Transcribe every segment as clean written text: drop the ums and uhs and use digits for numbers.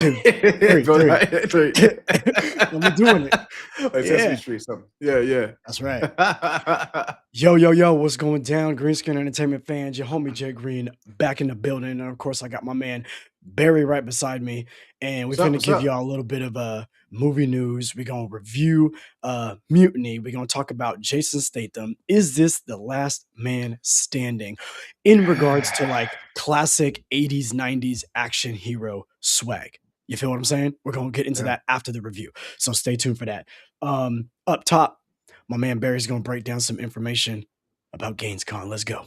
2, 3, Bro, 3. three. I'm doing it. Like Sesame Yeah, Street, something. Yeah, yeah. that's right. Yo, yo, yo, what's going down? Green Screen Entertainment fans, your homie Jay Green back in the building. And of course, I got my man Barry right beside me. And we What's up? finna What's give up? y'all a little bit of movie news. We're gonna review Mutiny. We're gonna talk about Jason Statham. Is this the last man standing in regards to like classic 80s, 90s action hero swag? You feel what I'm saying? We're gonna get into Yeah. that after the review. So stay tuned for that. Up top, my man Barry's gonna break down some information about GainsCon. Let's go.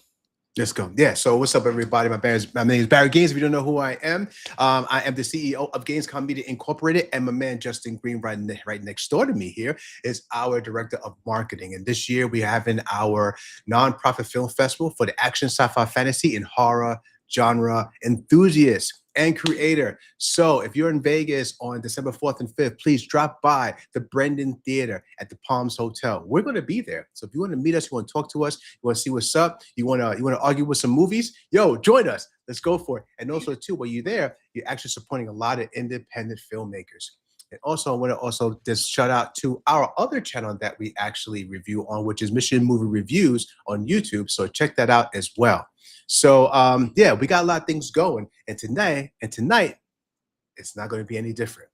Let's go. Yeah. So, what's up, everybody? My name is Barry Gaines. If you don't know who I am the CEO of Gamescom Media Incorporated, and my man Justin Green, right next door to me here, is our director of marketing. And this year, we are having our nonprofit film festival for the action, sci-fi, fantasy, and horror genre enthusiasts and creator. So if you're in Vegas on December 4th and 5th, please drop by the Brendan Theater at the Palms Hotel. We're going to be there. So if you want to meet us, you want to talk to us, you want to see what's up, you want to argue with some movies, yo, join us. Let's go for it. And also, too, while you're there, you're actually supporting a lot of independent filmmakers. And also, I want to also just shout out to our other channel that we actually review on, which is Mission Movie Reviews on YouTube. So check that out as well. So yeah, we got a lot of things going, and tonight, it's not going to be any different.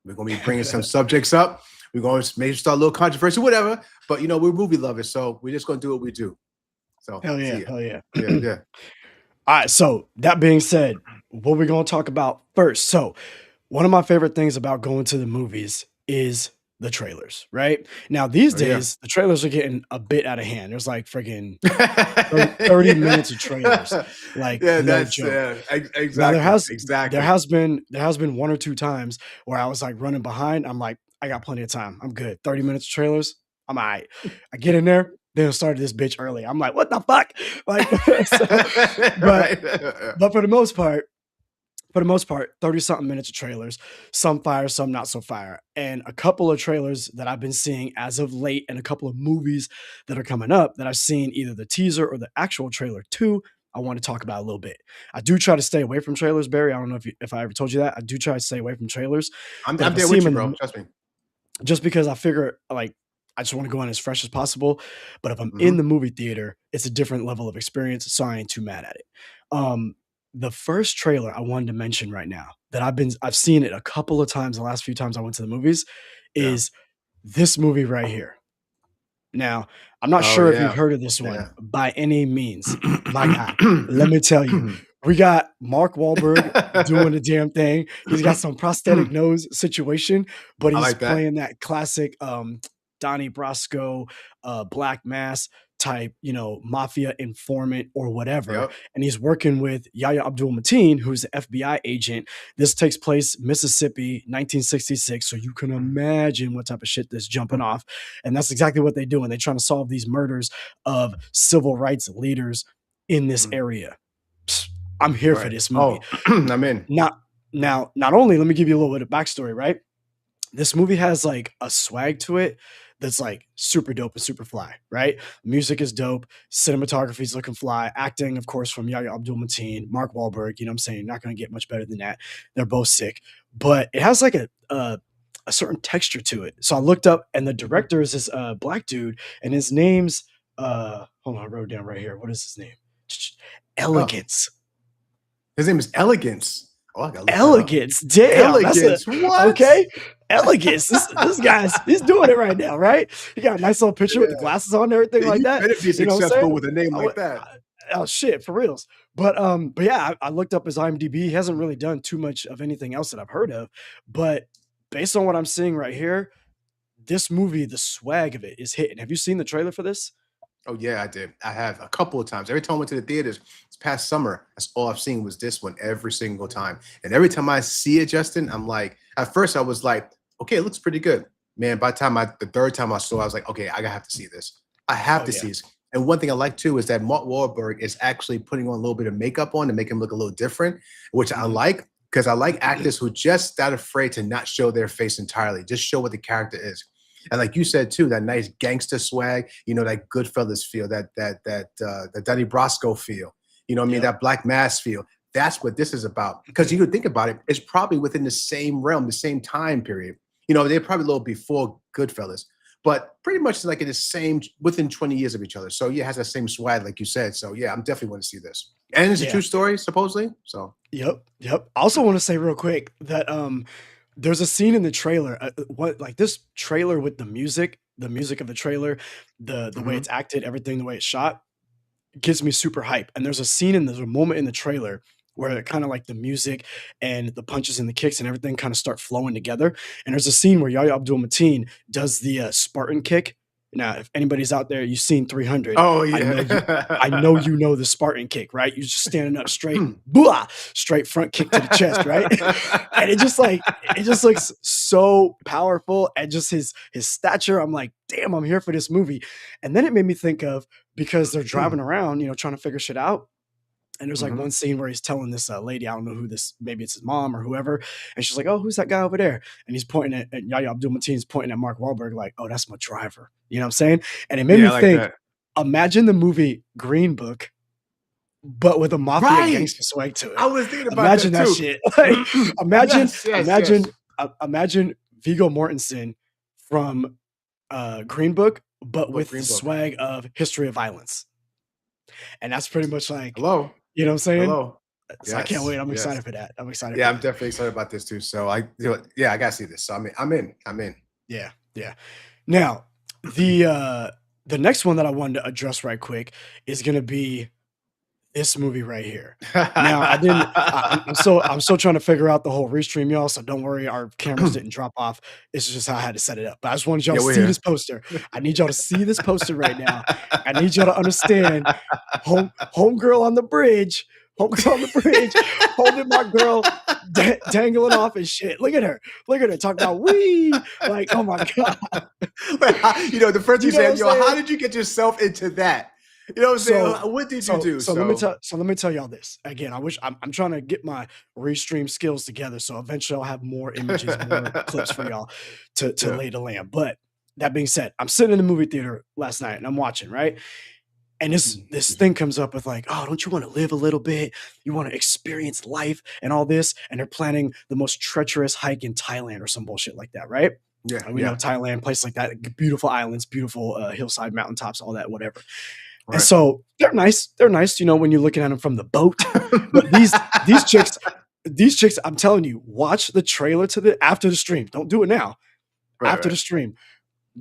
We're going to be bringing some subjects up. We're going to maybe start a little controversy, whatever. But you know, we're movie lovers, so we're just going to do what we do. So Hell yeah, see ya. hell yeah. Yeah. All right, so that being said, what we're gonna talk about first. So, one of my favorite things about going to the movies is the trailers, right? Now, these Oh yeah. days, the trailers are getting a bit out of hand. There's like freaking 30 minutes of trailers, like Yeah, no that's joke. Now exactly, there exactly. has been there has been one or two times where I was like running behind. I'm like, I got plenty of time. I'm good. 30 minutes of trailers. I'm all right. I get in there. Then it started this bitch early. I'm like, what the fuck? Like, so, but Right. but for the most part, 30 something minutes of trailers, some fire, some not so fire. And a couple of trailers that I've been seeing as of late, and a couple of movies that are coming up that I've seen either the teaser or the actual trailer to, I want to talk about a little bit. I do try to stay away from trailers, Barry. I don't know if I ever told you that. I do try to stay away from trailers, but I'm if I there see with them you, in bro. the, Trust me. just because I figure like I just want to go in as fresh as possible. But if I'm in Hmm. the movie theater, it's a different level of experience, so I ain't too mad at it. Um, the first trailer I wanted to mention right now that I've seen it a couple of times the last few times I went to the movies Yeah. is this movie right here. Now, I'm not Oh sure if you've yeah. heard of this one Yeah. by any means. My guy, let me tell you, we got Mark Wahlberg doing the damn thing. He's got some prosthetic nose situation, but I he's like that. playing that classic Donnie Brasco, Black Mass type, mafia informant or whatever. Yep. And he's working with Yahya Abdul Mateen, who's the FBI agent. This takes place Mississippi, 1966. So you can imagine what type of shit this jumping off. And that's exactly what they do. And they're trying to solve these murders of civil rights leaders in this Mm, area. I'm here for right. this movie. Oh, I'm in. Not now, not only let me give you a little bit of backstory, right? This movie has like a swag to it that's like super dope and super fly, right? Music is dope, cinematography is looking fly, acting, of course, from Yahya Abdul Mateen, Mark Wahlberg. You know what I'm saying? Not going to get much better than that. They're both sick, but it has like a certain texture to it. So I looked up, and the director is this black dude, and his name's hold on, I wrote it down right here. What is his name? Oh, Elegance. his name is Elegance. Oh, I gotta look that up. Elegance. Damn, that's a Elegance. What? okay. Elegance. This guy's he's doing it right now, right? He got a nice little picture with the Yeah. glasses on and everything like You that. better be You know what I'm saying? successful with a name I, like that. oh shit, for reals. But yeah, I looked up his IMDb. He hasn't really done too much of anything else that I've heard of. But based on what I'm seeing right here, this movie, the swag of it is hitting. Have you seen the trailer for this? Oh yeah, I did. I have a couple of times. Every time I went to the theaters this past summer, that's all I've seen was this one every single time. And every time I see it, Justin, I'm like, at first I was like, okay, it looks pretty good. Man, by the third time I saw it, I was like, okay, I gotta have to see this. I have Oh to yeah. see this. And one thing I like too is that Mark Wahlberg is actually putting on a little bit of makeup on to make him look a little different, which I Mhm. like because I like actors who just not afraid to not show their face entirely, just show what the character is. And like you said too, that nice gangster swag, that Goodfellas feel, that Donnie Brasco feel, you know what I mean, Yep. that Black Mass feel. That's what this is about. Because you could think about it, it's probably within the same realm, the same time period. They're probably a little before Goodfellas, but pretty much like in the same within 20 years of each other. So yeah, it has that same swag, like you said. So yeah, I'm definitely want to see this. And it's a Yeah. true story, supposedly. So Yep. Yep. I also want to say real quick that there's a scene in the trailer. What like this trailer with the music of the trailer, the way mhm. it's acted, everything, the way it's shot gets me super hype. And there's a moment in the trailer where it kind of like the music and the punches and the kicks and everything kind of start flowing together. And there's a scene where Yahya Abdul Mateen does the Spartan kick. Now, if anybody's out there, you've seen 300. Oh I I know you know the Spartan kick, right? You're just standing up straight, blah, straight front kick to the chest, right? And it just looks so powerful, and just his stature. I'm like, damn, I'm here for this movie. And then it made me think of, because they're driving around, trying to figure shit out. And there's like Mhm. one scene where he's telling this lady, I don't know who this, maybe it's his mom or whoever, and she's like, "Oh, who's that guy over there?" And he's pointing at Yahya Abdul Mateen's pointing at Mark Wahlberg, like, "Oh, that's my driver." You know what I'm saying? And it made Yeah, me I like think, that. imagine the movie Green Book, but with a mafia Right. gangster swag to I it. was thinking about Imagine that that too. shit. Like, imagine, Yes, yes, imagine, yes. imagine Viggo Mortensen from Green Book, but What with the Green Book? swag of History of Violence. And that's pretty much like, Hello. you know what I'm saying? Hello. So I can't wait. Yes, I'm yes. excited for that. I'm excited for Yeah, I'm that. definitely excited about this too. So yeah, I gotta see this. So I'm in. I'm in. Yeah, yeah. Now, the next one that I wanted to address right quick is gonna be this movie right here. Now, I didn't I'm still trying to figure out the whole restream, y'all, so don't worry, our cameras didn't drop off. It's just how I had to set it up. But I just wanted y'all Yeah, to we're see this here. poster. I need y'all to see this poster right now. I need y'all to understand, homegirl on the bridge, homegirl on the bridge, holding my girl dangling off and shit. Look at her. Look at her talking about we like, oh my god. The first thing You you know what I'm said, yo, how saying? did you get yourself into that? You know what I'm saying? So What did you do? let me tell y'all this. Again, I'm trying to get my restream skills together, so eventually I'll have more images, more clips for y'all to Yeah. lay the land. But that being said, I'm sitting in the movie theater last night and I'm watching, right? And this thing comes up with like, "Oh, don't you want to live a little bit? You want to experience life and all this?" And they're planning the most treacherous hike in Thailand or some bullshit like that, right? Yeah, And we know yeah. Thailand, place like that, beautiful islands, beautiful hillside, mountaintops, all that, whatever. And Right. so they're nice. They're nice, when you're looking at them from the boat. But these chicks, I'm telling you, watch the trailer to the after the stream. Don't do it now. Right, After right. the stream,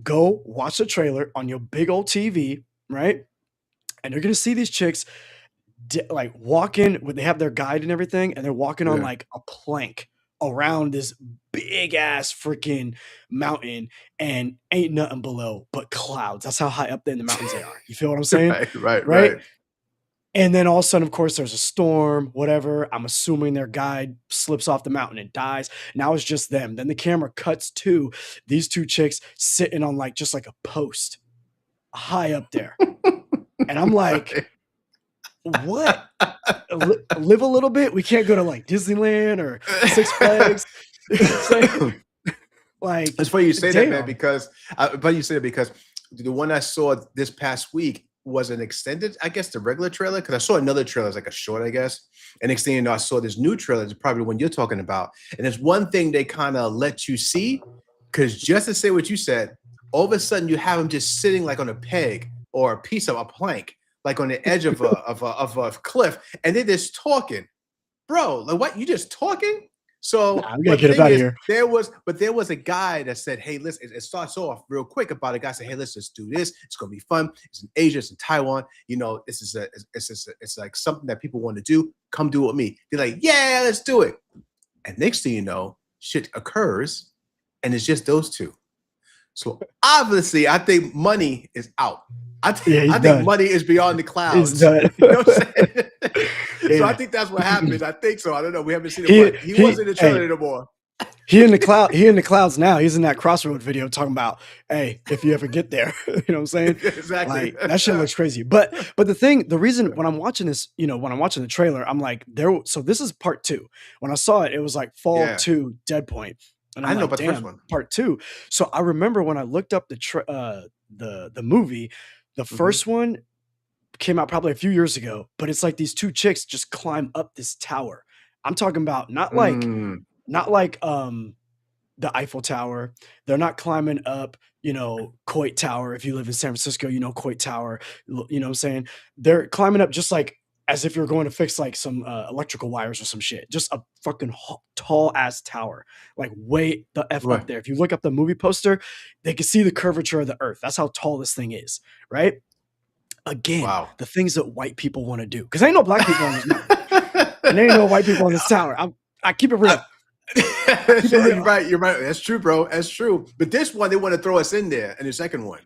go watch the trailer on your big old TV, right? And you're gonna see these chicks like walking when they have their guide and everything, and they're walking on Yeah. like a plank around this big ass freaking mountain, and ain't nothing below but clouds. That's how high up there in the mountains they are. You feel what I'm saying? Right, right, Right? right. And then all of a sudden, of course, there's a storm, whatever. I'm assuming their guide slips off the mountain and dies. Now it's just them. Then the camera cuts to these two chicks sitting on like just like a post high up there. And I'm like, Right. what? Live a little bit? We can't go to like Disneyland or Six Flags. You know what I'm saying? Like, It's funny you say that, man, damn. because the one I saw this past week was an extended, I guess, the regular trailer. Because I saw another trailer, it's like a short, I guess. And next thing you know, I saw this new trailer. It's probably the one you're talking about. And there's one thing they kind of let you see, because just to say what you said, all of a sudden you have them just sitting like on a peg or a piece of a plank, like on the edge of a cliff, and they're just talking, bro. Like, what? You just talking? So, Nah, we gotta but the get up thing out of is, here. there was a guy that said, "Hey, listen." It starts off real quick about a guy saying, "Hey, let's just do this. It's gonna be fun. It's in Asia. It's in Taiwan. This is it's like something that people want to do. Come do it with me." They're like, "Yeah, let's do it." And next thing you know, shit occurs, and it's just those two. So obviously, I think money is out. Yeah, he's I think done. money is beyond the He's clouds. done. You know what I'm saying? So I Yeah. think that's what happened. I think so. I don't know. We haven't seen it. He What he he wasn't in the trailer hey, anymore. he in the clouds now. He's in that crossroad video talking about, hey, if you ever get there. You know what I'm saying? Exactly. Like that shit looks crazy. But the reason when I'm watching this, when I'm watching the trailer, I'm like, so this is part two. When I saw it, it was like Fall Yeah, 2 Dead Point. And I I'm didn't know like, about the first damn, one. part two. So I remember when I looked up the movie, the Hmm. first one came out probably a few years ago, but it's like these 2 chicks just climb up this tower. I'm talking about Mm, not like, the Eiffel Tower. They're not climbing up, Coit Tower. If you live in San Francisco, you know Coit Tower. You know what I'm saying? They're climbing up just like as if you're going to fix like some electrical wires or some shit. Just a fucking tall ass tower, like way the f up right. there. If you look up the movie poster, they can see the curvature of the Earth. That's how tall this thing is, right? Again, Wow. the things that white people want to do, because ain't no black people on this mountain, and there ain't no white people on this tower. I keep it I real. Keep it you're real. right, you're right. That's true, bro. That's true. But this one, they want to throw us in there in the second one.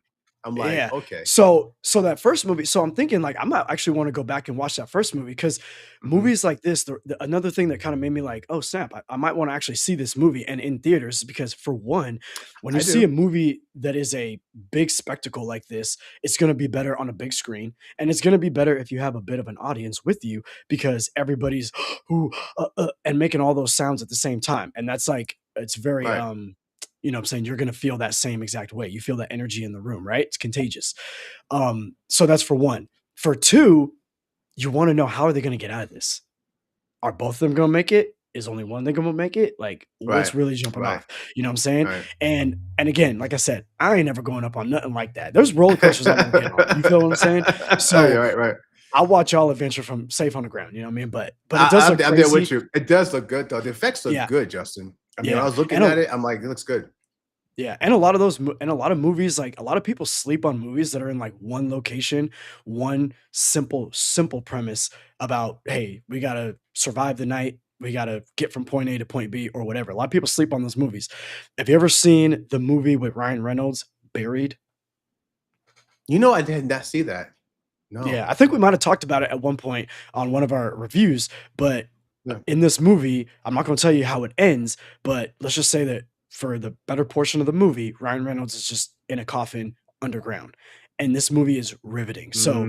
I'm like, Yeah. okay. So that first movie, so I'm thinking like I might actually want to go back and watch that first movie because Mhm. movies like this, another thing that kind of made me like, oh snap, I might want to actually see this movie and in theaters is because for one, when you I see a do. movie that is a big spectacle like this, it's going to be better on a big screen, and it's going to be better if you have a bit of an audience with you because everybody's who and making all those sounds at the same time, and that's like it's very Right. what I'm saying? You're gonna feel that same exact way. You feel that energy in the room, right? It's contagious. So that's for one. For two, you want to know how are they gonna get out of this? Are both of them gonna make it? Is only one of them gonna make it? Like, Right. what's really jumping Right. off? You know what I'm saying? Right. And again, like I said, I ain't never going up on nothing like that. There's roller coasters I won't get on. You feel what I'm saying? So Right, right. I'll watch y'all adventure from safe on the ground. You know what I mean? But it does I'm, look I'm there with crazy. you. It does look good though. The effects look Yeah, good, Justin. I mean, when I yeah. was looking And at it, I'm like, it looks good. yeah, and a lot of those and a lot of movies, like, a lot of people sleep on movies that are in, like, one location, one simple premise about, "Hey, we gotta survive the night, we gotta get from point A to point B," or whatever. A lot of people sleep on those movies. Have you ever seen the movie with Ryan Reynolds, Buried? You know, I did not see that. Yeah, No. I think we might have talked about it at one point on one of our reviews, but Yeah. in this movie, I'm not gonna tell you how it ends, but let's just say that for the better portion of the movie, Ryan Reynolds is just in a coffin underground, and this movie is riveting. So,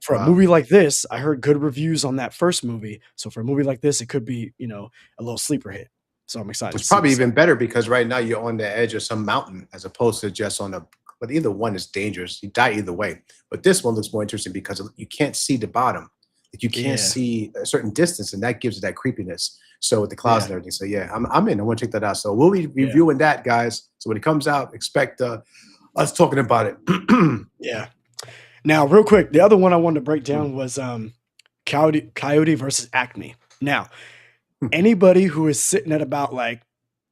for a Wow. movie like this, I heard good reviews on that first movie, so for a movie like this, it could be, a little sleeper hit. So I'm excited It's to see probably the even second. better because right now you're on the edge of some mountain as opposed to just on a. But either one is dangerous. You die either way. But this one looks more interesting because you can't see the bottom. Like you can't Yeah, see a certain distance, and that gives it that creepiness. So with the clouds yeah, and everything. So yeah, I'm in. I want to check that out. So we'll be yeah, reviewing that, guys. So when it comes out, expect us talking about it. yeah. Now, real quick, the other one I wanted to break Mm, down was, Coyote versus Acme. Now, anybody who is sitting at about like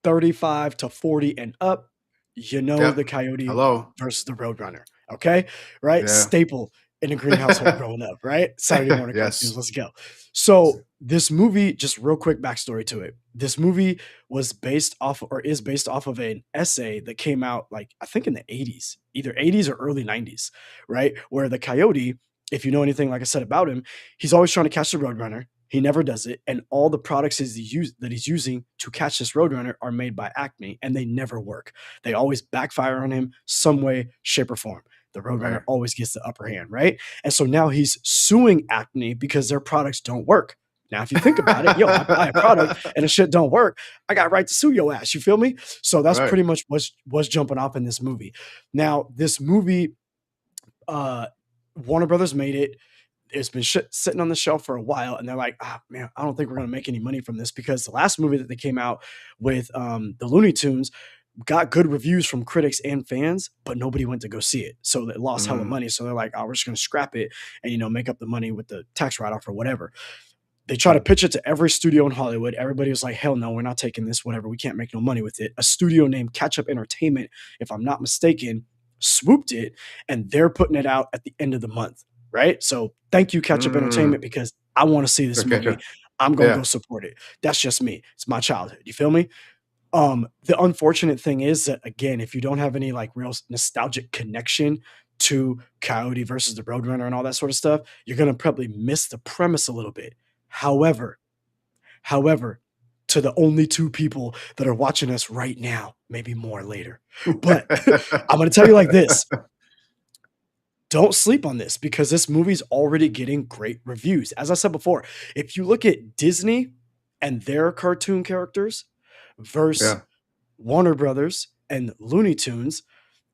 35 to 40 and up, you know yep. the Coyote Hello. versus the Roadrunner. Okay. Right. Yeah. Staple in the Green household growing up, right? Saturday morning cartoons. Yes. Let's go. So, this movie, just real quick backstory to it. This movie was based off or is based off of an essay that came out like, I think in the 80s, either 80s or early 90s, right? Where the Coyote, if you know anything, like I said about him, he's always trying to catch the Roadrunner. He never does it, and all the products that he's using to catch this Roadrunner are made by Acme, and they never work. They always backfire on him some way, shape, or form. The Roadrunner Right. always gets the upper hand, right? And so now he's suing Acme because their products don't work. Now, if you think about it, yo, I buy a product and the shit don't work, I got right to sue your ass. You feel me? So that's Right. pretty much what's jumping off in this movie. Now, this movie, uh, Warner Brothers made it. It's been sitting on the shelf for a while, and they're like, "Ah, man, I don't think we're gonna make any money from this," because the last movie that they came out with, the Looney Tunes, got good reviews from critics and fans, but nobody went to go see it, so it lost hella Mm, money. So they're like, "Oh, we're just gonna scrap it and make up the money with the tax write off or whatever." They try to pitch it to every studio in Hollywood. Everybody was like, "Hell no, we're not taking this. Whatever, we can't make no money with it." A studio named Catch Up Entertainment, if I'm not mistaken, swooped it, and they're putting it out at the end of the month. Right. So thank you, Catch Up mm. Entertainment, because I want to see this Okay. movie. Sure. I'm gonna go Yeah. support it. That's just me. It's my childhood. You feel me? The unfortunate thing is that again, if you don't have any like real nostalgic connection to Coyote versus the Roadrunner and all that sort of stuff, you're gonna probably miss the premise a little bit. However, However, to the only 2 people that are watching us right now, maybe more later. But I'm gonna tell you like this, don't sleep on this because this movie's already getting great reviews. As I said before, if you look at Disney and their cartoon characters versus Yeah. Warner Brothers and Looney Tunes,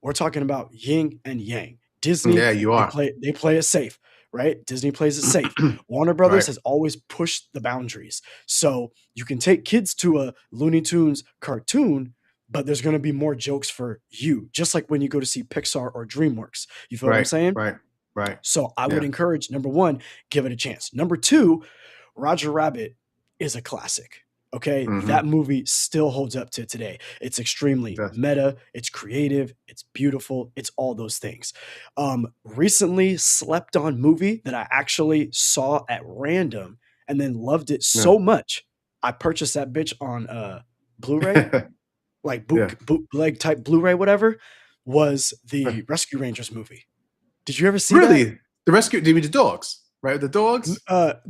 we're talking about yin and yang. Disney, Yeah, you are. they play it safe. right? Disney plays it safe. Warner Brothers Right, has always pushed the boundaries. So you can take kids to a Looney Tunes cartoon, but there's going to be more jokes for you, just like when you go to see Pixar or DreamWorks. You feel what I'm right, saying? right, right. So I would Yeah. encourage, number one, give it a chance. Number two, Roger Rabbit is a classic. Okay, Hmm. that movie still holds up to today. It's It extremely does. meta, it's creative, it's beautiful, it's all those things. Recently slept on movie that I actually saw at random and then loved it Yeah. so much. I purchased that bitch on Blu-ray, like Yeah. bootleg type Blu-ray, whatever, was the Rescue Rangers movie. Did you ever see that? Really? The rescue, do you mean the dogs? Right? The dogs? They're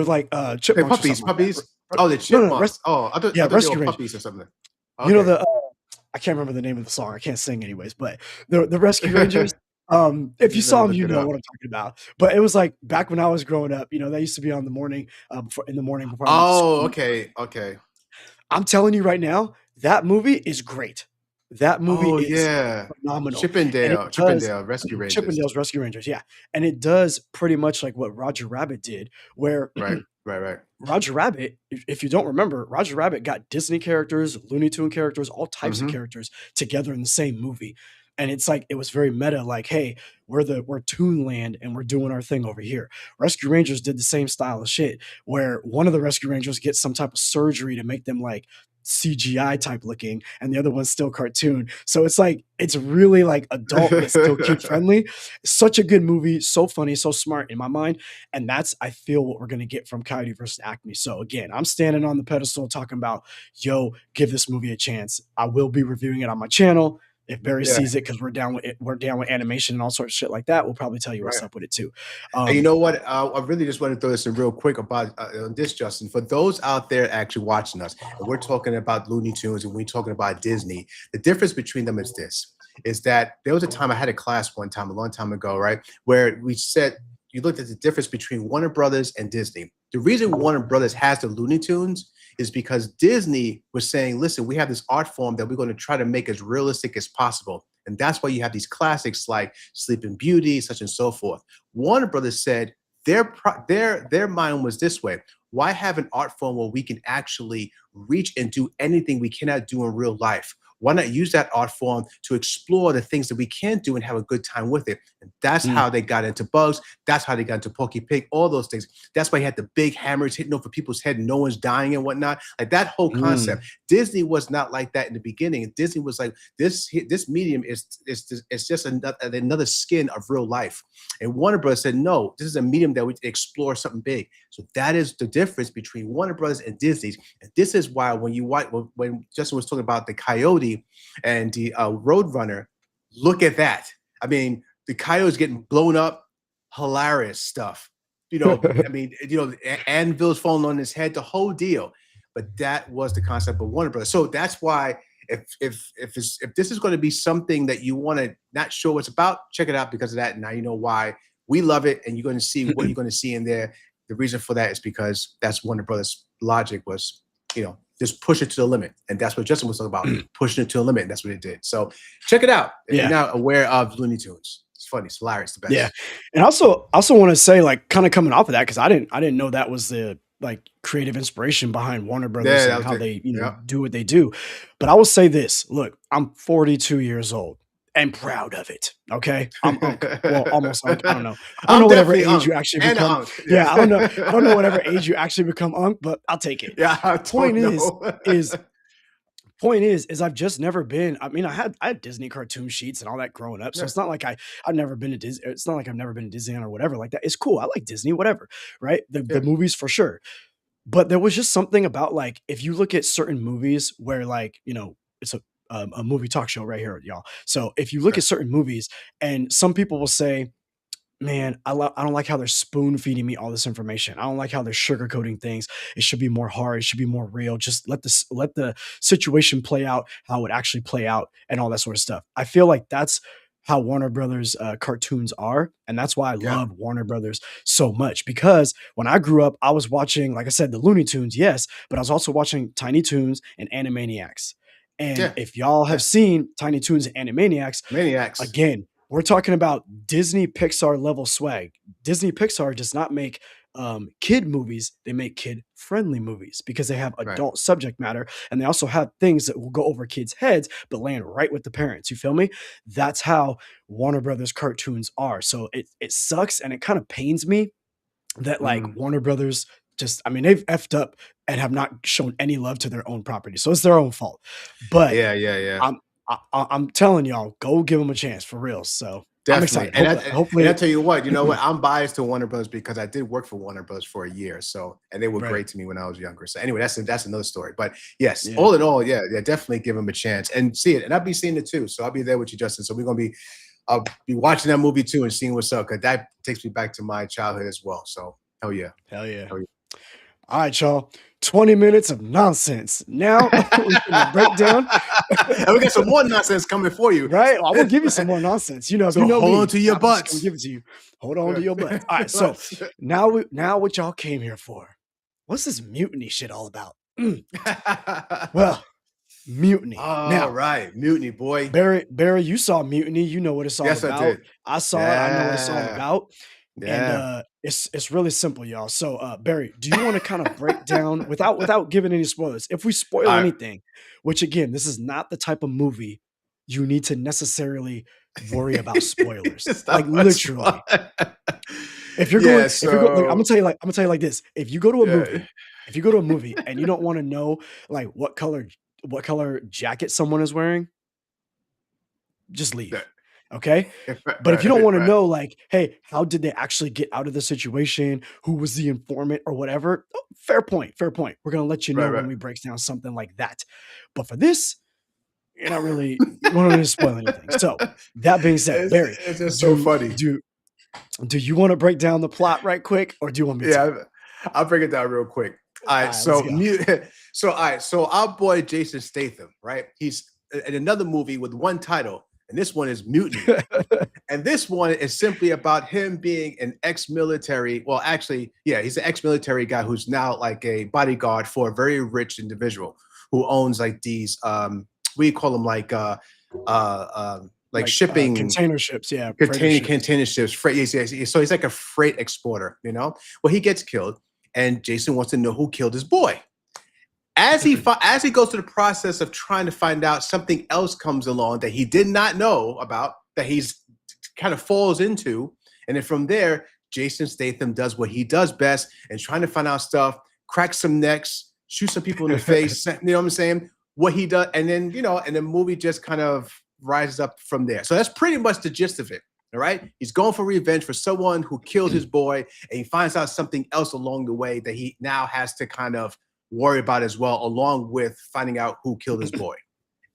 like, They're chipmunks or puppies, something like that. puppies. Oh, they're No, no, chipmunks. Oh, I yeah, thought they Rescue were Rangers. puppies or something. You know Okay. I can't remember the name of the song. I can't sing anyways, but the Rescue Rangers, Let if you saw me them, look you it know up. what I'm talking about. But it was like back when I was growing up, they used to be on the morning, before I went to Oh, school. okay, okay. I'm telling you right now, that movie is great. That movie Oh is yeah. phenomenal, and it Chippendale, does Chippendale Rescue Rangers. Chippendale's Rescue Rangers, yeah, and it does pretty much like what Roger Rabbit did, where Right, right, right. Roger Rabbit, if you don't remember, Roger Rabbit got Disney characters, Looney Tune characters, all types of Hmm. characters together in the same movie. And it's like it was very meta, like, hey, we're Toonland and we're doing our thing over here. Rescue Rangers did the same style of shit, where one of the Rescue Rangers gets some type of surgery to make them like CGI type looking, and the other one's still cartoon. So it's like it's really like adult but still kid friendly. Such a good movie, so funny, so smart in my mind. And that's, I feel, what we're gonna get from Coyote versus Acme. So again, I'm standing on the pedestal talking about, yo, give this movie a chance. I will be reviewing it on my channel. If Barry Yeah, sees it, because we're down with it, we're down with animation and all sorts of shit like that, we'll probably tell you what's right. up with it too. And you Um, know what? I really just want to throw this in real quick about on this, Justin. For those out there actually watching us, and we're talking about Looney Tunes and we're talking about Disney, the difference between them is this: is that there was a time I had a class one time, a long time ago, right, where we said you looked at the difference between Warner Brothers and Disney. The reason Warner Brothers has the Looney Tunes is because Disney was saying, listen, we have this art form that we're going to try to make as realistic as possible. And that's why you have these classics like Sleeping Beauty, such and so forth. Warner Brothers said their mind was this way: why have an art form where we can actually reach and do anything we cannot do in real life? Why not use that art form to explore the things that we can't do and have a good time with it? And that's mm, how they got into Bugs. That's how they got into Porky Pig, all those things. That's why he had the big hammers hitting over people's head and no one's dying and whatnot. Like that whole mm, concept. Disney was not like that in the beginning. Disney was like, this medium is just another skin of real life. And Warner Brothers said, no, this is a medium that we explore something big. So that is the difference between Warner Brothers and Disney's. And this is why when you watch, when Justin was talking about the Coyote and the Roadrunner, look at that. I mean, the Coyote's getting blown up, hilarious stuff. I mean, anvils falling on his head, the whole deal. But that was the concept of Warner Brothers. So that's why if this is going to be something that you want to not sure what's about, check it out because of that. Now you know why we love it, and you're going to see what you're going to see in there. The reason for that is because that's Warner Brothers' logic was, just push it to the limit, and that's what Justin was talking about, pushing it to the limit. And that's what it did. So check it out if you're yeah. not aware of Looney Tunes. It's funny, it's hilarious, the Yeah. best. And also want to say, like, kind of coming off of that, because I didn't know that was the like creative inspiration behind Warner Brothers Yeah, that and was how it. they, Yeah. do what they do. But I will say this: look, I'm 42 years old and proud of it. Okay. I'm Unc. Well, almost Unc. I don't know. I don't I'm know whatever definitely age Unk you actually and become. Unk. Yeah, I don't know. I don't know whatever Yeah. age you actually become Unc, but I'll take it. Yeah, I Point don't is, know. is point is I've just never been. I mean, I had Disney cartoon sheets and all that growing up, so Yeah, it's not like I've never been to Disney. It's not like I've never been to Disneyland or whatever like that. It's cool. I like Disney, whatever, right? The yeah, movies for sure. But there was just something about, like, if you look at certain movies where, like, it's a movie talk show right here, y'all. So if you look yeah, at certain movies, and some people will say, man, I don't like how they're spoon feeding me all this information. I don't like how they're sugarcoating things. It should be more hard. It should be more real. Just let the situation play out how it would actually play out and all that sort of stuff. I feel like that's how Warner Brothers cartoons are, and that's why I yeah, love Warner Brothers so much. Because when I grew up, I was watching, like I said, the Looney Tunes, yes, but I was also watching Tiny Toons and Animaniacs. And yeah, if y'all have yeah. seen Tiny Toons and Animaniacs, Maniacs. again, We're talking about Disney Pixar level swag. Disney Pixar does not make kid movies, they make kid friendly movies because they have Right. adult subject matter and they also have things that will go over kids' heads but land right with the parents. You feel me? That's how Warner Brothers cartoons are. So it sucks and it kind of pains me that like Mm. Warner Brothers just, I mean, they've effed up and have not shown any love to their own property. So it's their own fault. But Yeah, yeah, yeah. I'm I'm telling y'all, go give them a chance for real. So I'm Definitely. excited. And Hopefully, I hopefully, tell you what, you know what? I'm biased to Warner Bros. Because I did work for Warner Bros. For a year. So, and they were right? great to me when I was younger. So anyway, that's another story. But yes, Yeah, all in all, yeah, yeah, definitely give them a chance and see it. And I'll be seeing it too. So I'll be there with you, Justin. So I'll be watching that movie too and seeing what's up. Cause that takes me back to my childhood as well. So hell yeah. hell yeah. Hell All right, y'all. 20 minutes of nonsense. Now we're gonna break down. and we got some more nonsense coming for you. Right? I'm gonna give you some more nonsense. You know, if you So know hold on me, to your I'm just gonna butts. give it to you. Hold on to your butts. All right, so now what y'all came here for? What's this mutiny shit all about? Well, mutiny. All Now, right, mutiny boy. Barry, you saw Mutiny. You know what it's all Yes, I about. did. I saw it. I know what it's all Yeah, about. And yeah. it's really simple, y'all. So Barry, do you want to kind of break down without giving any spoilers? If we spoil All right. anything, which again, this is not the type of movie you need to necessarily worry about spoilers. It's Like not much fun. literally. If you're going, Yeah, if you're going, like, so I'm gonna tell you like this. yeah. If you go to a movie and you don't want to know like what color jacket someone is wearing, just Yeah. leave. Okay. Right, But if you don't right, want to right. know, like, hey, how did they actually get out of the situation? Who was the informant or whatever? Oh, fair point. Fair point. We're going to let you Right, know when right. we break down something like that. But for this, you're not really, we don't need to spoil anything. So that being said, It's Barry, it's just so do, funny. do, do you want to break down the plot right quick or do you want me to? Yeah, I'll break it down real quick. All All right, right, let's so go. so all right, so our boy Jason Statham, right? He's in another movie with one title, and this one is Mutiny. And this one is simply about him being an ex-military. Well, actually, yeah, he's an ex-military guy who's now like a bodyguard for a very rich individual who owns like these we call them like Like shipping container ships. Yeah. Freighter ships. container ships, freight. So he's like a freight exporter, you know. Well, he gets killed, and Jason wants to know who killed his boy. As he goes through the process of trying to find out, something else comes along that he did not know about that he's kind of falls into, and then from there, Jason Statham does what he does best and trying to find out stuff, crack some necks, shoot some people in the face. You know what I'm saying? What he does, and then and the movie just kind of rises up from there. So that's pretty much the gist of it. All right, he's going for revenge for someone who killed his boy, and he finds out something else along the way that he now has to kind of worry about as well, along with finding out who killed his boy.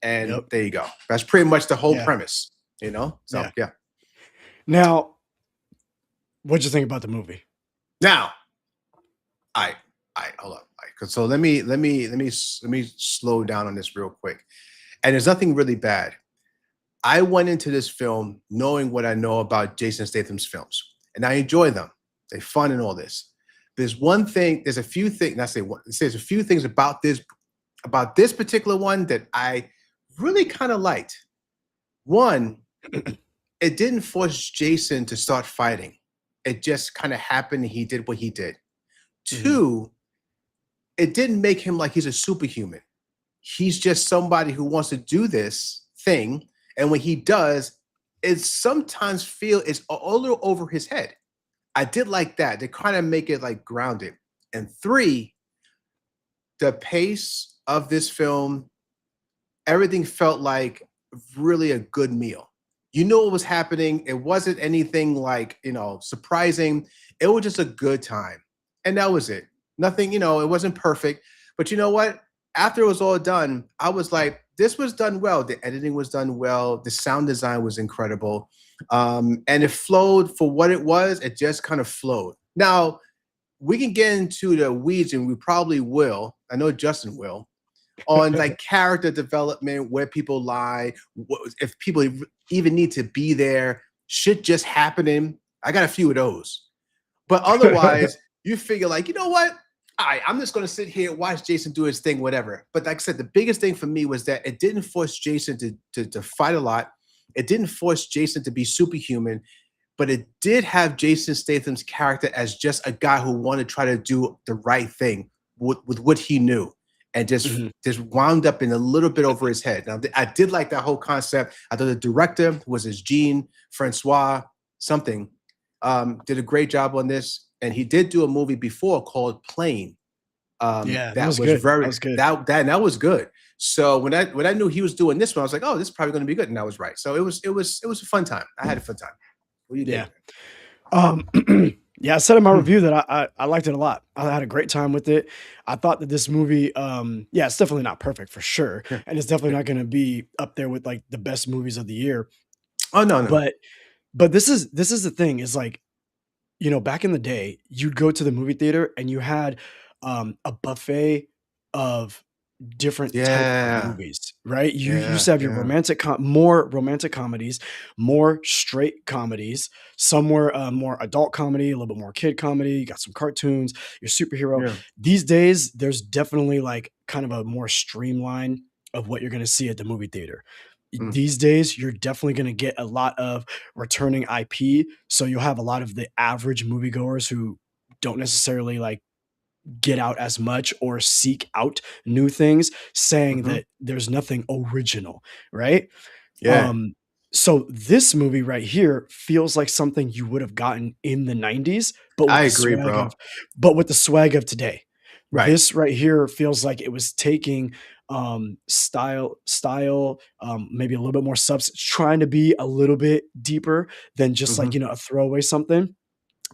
And Yep. there you go. That's pretty much the whole Yeah. premise, you know? So, Yeah. yeah. Now, what'd you think about the movie? Now, hold up. So let me slow down on this real quick. And there's nothing really bad. I went into this film knowing what I know about Jason Statham's films, and I enjoy them. They're fun and all this. There's a few things, there's a few things about this particular one that I really kind of liked. One, it didn't force Jason to start fighting. It just kind of happened. He did what he did. Mhm. Two, it didn't make him like he's a superhuman. He's just somebody who wants to do this thing. And when he does, it sometimes it's a little over his head. I did like that. They kind of make it like grounded. And three, the pace of this film, everything felt like really a good meal. You know what was happening. It wasn't anything like, surprising. It was just a good time. And that was it. Nothing, it wasn't perfect. But you know what? After it was all done, I was like, this was done well. The editing was done well. The sound design was incredible. And it flowed for what it was. It just kind of flowed. Now, we can get into the weeds, and we probably will. I know Justin will, on like character development, where people lie, if people even need to be there, shit just happening. I got a few of those. But otherwise, you figure like, you know what? All right, I'm just going to sit here, watch Jason do his thing, whatever. But like I said, the biggest thing for me was that it didn't force Jason to fight a lot. It didn't force Jason to be superhuman, but it did have Jason Statham's character as just a guy who wanted to try to do the right thing with what he knew, and Mhm. just wound up in a little bit over his head. Now, I did like that whole concept. I thought the director was his Jean Francois something, did a great job on this, and he did do a movie before called Plane. Yeah, that That was was good. That very was good. that was good. So when I knew he was doing this one, I was like, oh, this is probably going to be good, and I was right. So it was a fun time. I had a fun time. What do you Yeah. think, Um, yeah, I said in my man? review that I liked it a lot. I had a great time with it. I thought that this movie, yeah, it's definitely not perfect for sure, Yeah, and it's definitely yeah. not gonna be up there with, like, the best movies of the year, Oh no, no. but this is the thing, is, like, back in the day, you'd go to the movie theater and you had, a buffet of different type of Yeah, movies, right? You used yeah, to have your yeah. more romantic comedies, more straight comedies, some were, more adult comedy, a little bit more kid comedy, you got some cartoons, your superhero. Yeah. These days, there's definitely, like, kind of a more streamline of what you're gonna see at the movie theater. Mm, These days, you're definitely gonna get a lot of returning IP, so you'll have a lot of the average moviegoers who don't necessarily, like, get out as much or seek out new things, saying mhm. that there's nothing original, right? Yeah, Um, so this movie right here feels like something you would have gotten in the '90s, I agree, bro. but with the swag of today. Right. This right here feels like it was taking, maybe a little bit more substance, trying to be a little bit deeper than just like, Hmm. a throwaway something,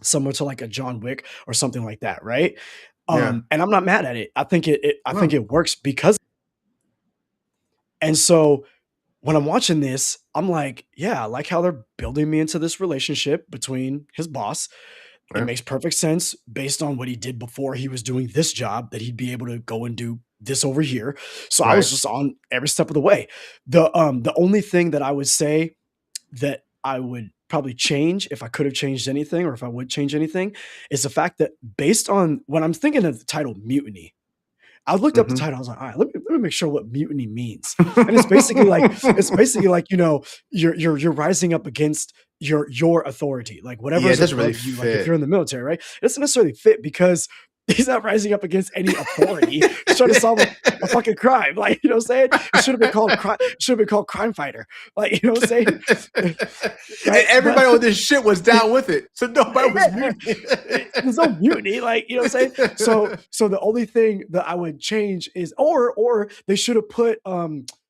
similar to like a John Wick or something like that, right? Yeah. And I'm not mad at it. I think No. it works because, and so when I'm watching this, I'm like, yeah, I like how they're building me into this relationship between his boss. It Right. makes perfect sense based on what he did before he was doing this job, that he'd be able to go and do this over here. So I was Right. just on every step of the way. The only thing that I would say that I would probably change, if I could have changed anything or if I would change anything, is the fact that based on when I'm thinking of the title Mutiny, I looked up the Hmm. title. I was like, all right, let me make sure what mutiny means. And it's basically like, you're rising up against your authority, like Yeah, it whatever's doesn't really above you. Like if fit. you're in the military, right? It doesn't necessarily fit because he's not rising up against any authority. He's trying to solve a fucking crime. Like, you know what I'm saying? It should have been called crime, should have been called crime fighter. Like, you know what I'm saying? And Right. But everybody on this shit was down with it, so nobody was yeah, muting. there's no mutiny, like, you know what I'm saying? So the only thing that I would change is, or they should have put,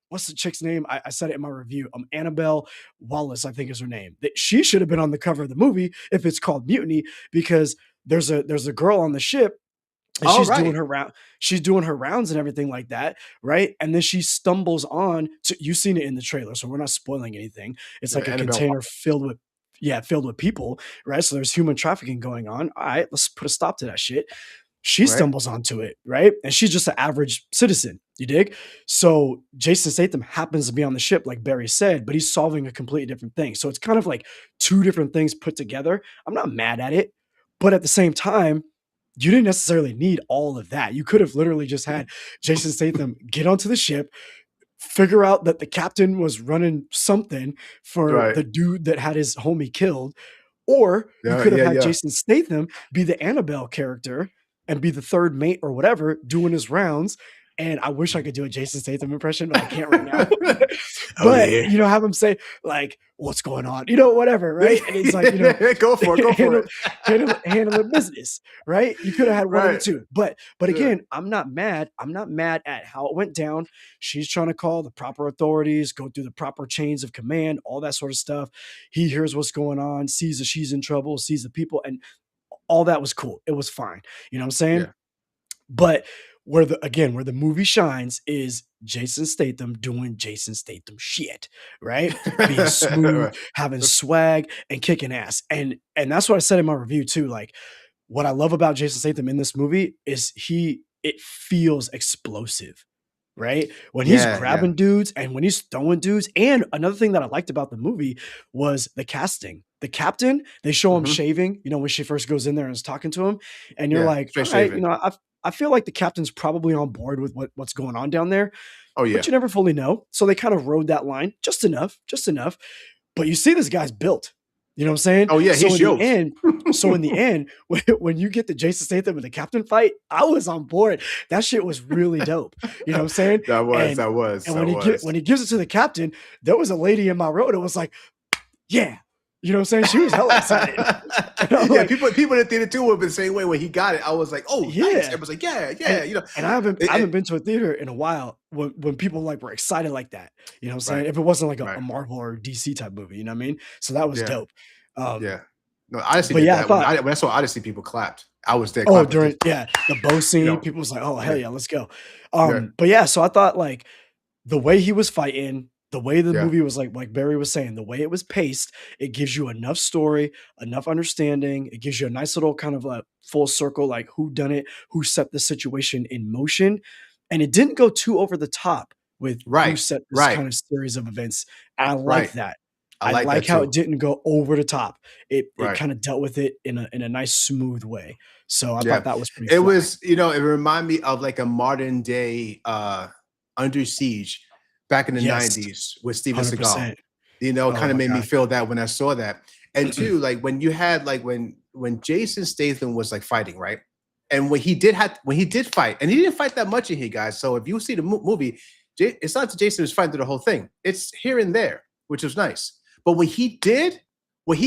what's the chick's name? I said it in my review. Annabelle Wallace, I think is her name. That she should have been on the cover of the movie if it's called Mutiny, because there's a girl on the ship and All right. she's doing her rounds and everything like that, right? And then she stumbles on to, you've seen it in the trailer, so we're not spoiling anything. It's Yeah, like a Annabelle container Wallis. filled with people, right? So there's human trafficking going on. All right, let's put a stop to that shit. She Right. stumbles onto it, right? And she's just an average citizen. You dig? So Jason Statham happens to be on the ship, like Barry said, but he's solving a completely different thing. So it's kind of like two different things put together. I'm not mad at it, but at the same time, you didn't necessarily need all of that. You could have literally just had Jason Statham get onto the ship, figure out that the captain was running something for Right. the dude that had his homie killed, or you Yeah. could have Yeah. had Yeah. Jason Statham be the Annabelle character and be the third mate or whatever doing his rounds. And I wish I could do a Jason Statham impression, but I can't right now. Oh But yeah. have him say like, "What's going on?" Whatever, right? And he's like, Go for it. Go for handle it. handling business, right? You could have had one of the Right. two. But Yeah. again, I'm not mad. I'm not mad at how it went down. She's trying to call the proper authorities, go through the proper chains of command, all that sort of stuff. He hears what's going on, sees that she's in trouble, sees the people, and all that was cool. It was fine. You know what I'm saying? Yeah. But where the movie shines is Jason Statham doing Jason Statham shit, right? Being smooth, Right. having swag, and kicking ass. And that's what I said in my review too. Like, what I love about Jason Statham in this movie is it feels explosive, right? When he's Yeah. Yeah. grabbing dudes and when he's throwing dudes. And another thing that I liked about the movie was the casting. The captain, they show him Hmm. shaving, when she first goes in there and is talking to him, and you're Yeah. like, Straight all right, shaving. I feel like the captain's probably on board with what's going on down there. Oh but yeah. you never fully know. So they kind of rode that line just enough, just enough. But you see this guy's built. You know what I'm saying? Oh yeah, he's yoked. So in the end, when you get the Jason Statham and the captain fight, I was on board. That shit was really dope. You know what I'm saying? That was, And that was, and that when was. he gives it to the captain, there was a lady in my row that was like, yeah. You know what I'm saying? She was hella excited. And I'm Yeah, like, people in the theater too were the same way when he got it. I was like, oh, nice. yeah. Everyone's like, yeah, yeah, And you know. I It, haven't been to a theater in a while when people like were excited like that. You know what I'm saying? right, If it wasn't like a right. Marvel or DC type movie, you know what I mean? So that was Yeah, dope. Um, yeah. No, Odyssey but did yeah, I that. When thought, I saw Odyssey, people clapped. I was there oh, clapping, during just, the bow you scene, know, people was like, oh hell yeah, yeah, let's go. yeah, But yeah, so I thought like the way he was fighting, the way the yeah. movie was like Barry was saying, the way it was paced, it gives you enough story, enough understanding. It gives you a nice little kind of a full circle, like who done it, who set the situation in motion, and it didn't go too over the top with who Right, set this right, kind of series of events. And I like right. that. I I like like that how it too. didn't go over the top. It Right. kind of dealt with it in a nice smooth way. So I thought Yeah. that was pretty It fly. was, it reminded me of like a modern day Under Siege back in the Yes, 90s with Steven Seagal. 100%. It Oh kind of my made me god. feel that when I saw that. And two, like when you had like when Jason Statham was like fighting, right? And when he did fight, and he didn't fight that much in here, guys. So if you see the movie, it's not that Jason was fighting through the whole thing. It's here and there, which was nice. But when he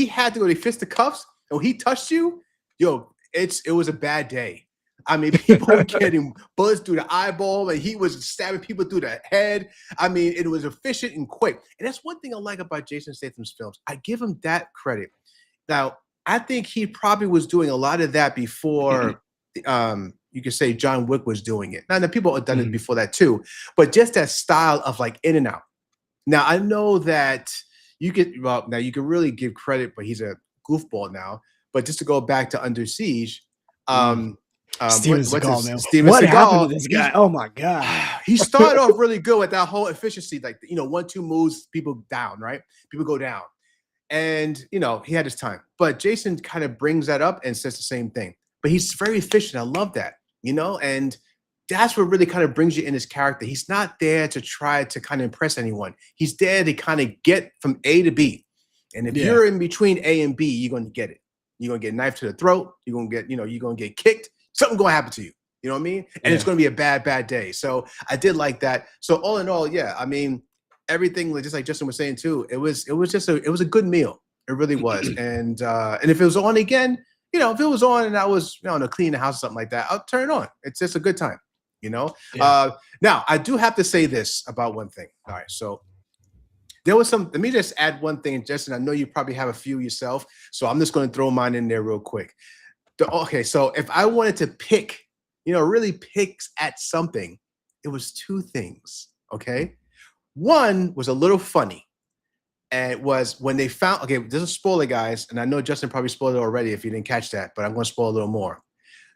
had to go to fisticuffs, and when he touched you, yo, it was a bad day. I mean, people were getting bullets through the eyeball, and he was stabbing people through the head. I mean, it was efficient and quick. And that's one thing I like about Jason Statham's films. I give him that credit. Now, I think he probably was doing a lot of that before you could say John Wick was doing it. Now, the people have done it Mhm. before that too, but just that style of like in and out. Now, I know that now you can really give credit, but he's a goofball now. But just to go back to Under Siege, Mm. um, Steven what's Seagal, his man. Steven What happened to Seagal? this guy? Oh my god. He started off really good with that whole efficiency, like 1-2 moves, people down, right? People go down, and he had his time. But Jason kind of brings that up and says the same thing. But he's very efficient. I love that, and that's what really kind of brings you in his character. He's not there to try to kind of impress anyone. He's there to kind of get from A to B. And if Yeah, you're in between A and B, you're going to get it. You're going to get a knife to the throat. You're going to get, you're going to get kicked. Something's going to happen to you. You know what I mean? And it's yeah. going to be a bad, bad day. So I did like that. So all in all, yeah, I mean, everything, just like Justin was saying too, it was a good meal. It really was. And if it was on again, if it was on and I was, cleaning the house or something like that, I'll turn it on. It's just a good time. You know. Yeah. Now I do have to say this about one thing. All right, so there was some. Let me just add one thing, and Justin, I know you probably have a few yourself, so I'm just going to throw mine in there real quick. Okay, so if I wanted to pick, really pick at something, it was two things. Okay, one was a little funny, and it was when they found. Okay, this is a spoiler, guys, and I know Justin probably spoiled it already if you didn't catch that, but I'm going to spoil a little more.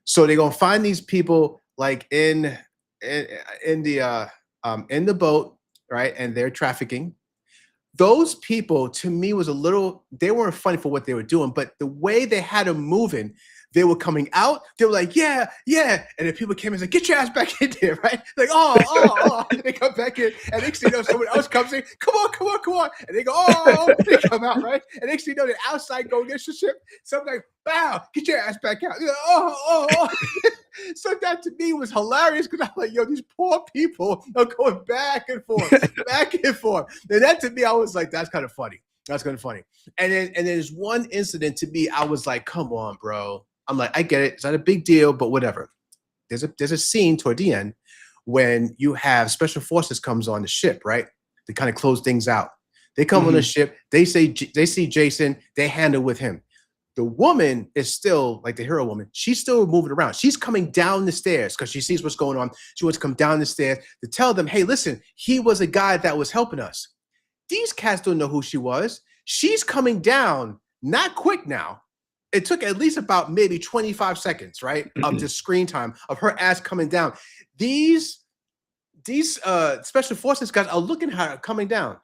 So they're gonna find these people like in the boat, right? And they're trafficking. Those people to me was a little, they weren't funny for what they were doing, but the way they had them moving, they were coming out, they were like, yeah, yeah. And then people came in and said, get your ass back in there, right? Like, oh. And they come back in, and next thing you know, someone else comes in, come on. And they go, oh, they come out, right? And next thing you know, they're outside going against the ship. So I'm like, wow, get your ass back out. Like, oh. So that to me was hilarious because I'm like, yo, these poor people are going back and forth. And that to me, I was like, that's kind of funny. That's kind of funny. And then there's one incident to me, I was like, come on, bro. I'm like, I get it. It's not a big deal, but whatever. There's a scene toward the end when you have special forces comes on the ship, right? To kind of close things out. They come on the ship. They see Jason. They handle with him. The woman is still like the hero woman. She's still moving around. She's coming down the stairs because she sees what's going on. She wants to come down the stairs to tell them, hey, listen, he was a guy that was helping us. These cats don't know who she was. She's coming down, not quick now. It took at least about maybe 25 seconds, right, of just screen time of her ass coming down. These special forces guys are looking at her coming down.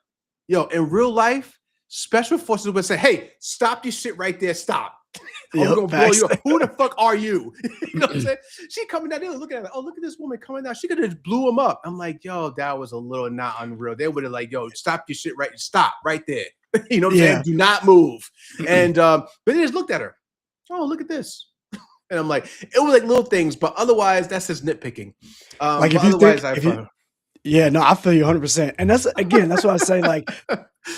Yo, in real life, special forces would say, hey, stop this shit right there. Stop. Oh, we're Yep, gonna blow facts. you up. Who the fuck are you? You know what I'm saying? She coming down there looking at it. Oh, look at this woman coming down. She could have blew him up. I'm like, yo, that was a little not unreal. They would have like, yo, stop your shit right. Stop right there. You know what I'm saying? Yeah. Do not move. And but they just looked at her. Oh, look at this. And I'm like, it was like little things, but otherwise, that's just nitpicking. Like, But if you otherwise, think I if you yeah, no, I feel you 100%. And that's again, that's what I say, like,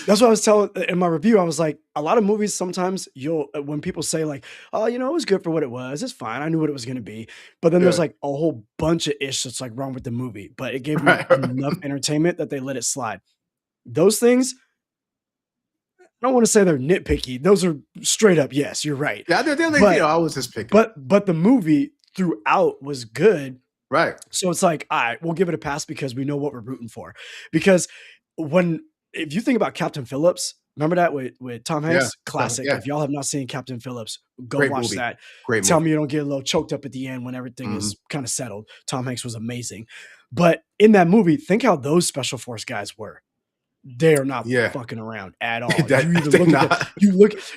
that's what I was telling in my review. I was like, a lot of movies sometimes you'll when people say like, "Oh, it was good for what it was. It's fine. I knew what it was gonna be." But then there's yeah, like a whole bunch of ish that's like wrong with the movie, but it gave me right. enough entertainment that they let it slide. Those things, I don't want to say they're nitpicky. Those are straight up, yes, you're right. Yeah, they're like, But I was just picking. but the movie throughout was good. Right. So it's like, all right, we'll give it a pass because we know what we're rooting for. Because when if you think about Captain Phillips, remember that with Tom Yeah. Hanks? Classic. Yeah. If y'all have not seen Captain Phillips, go Great watch movie. that. Great Tell me movie. you don't get a little choked up at the end when everything Mhm. is kind of settled. Tom Hanks was amazing. But in that movie, think how those special force guys were. They are not Yeah. fucking around at all. You that even they're look at them, not.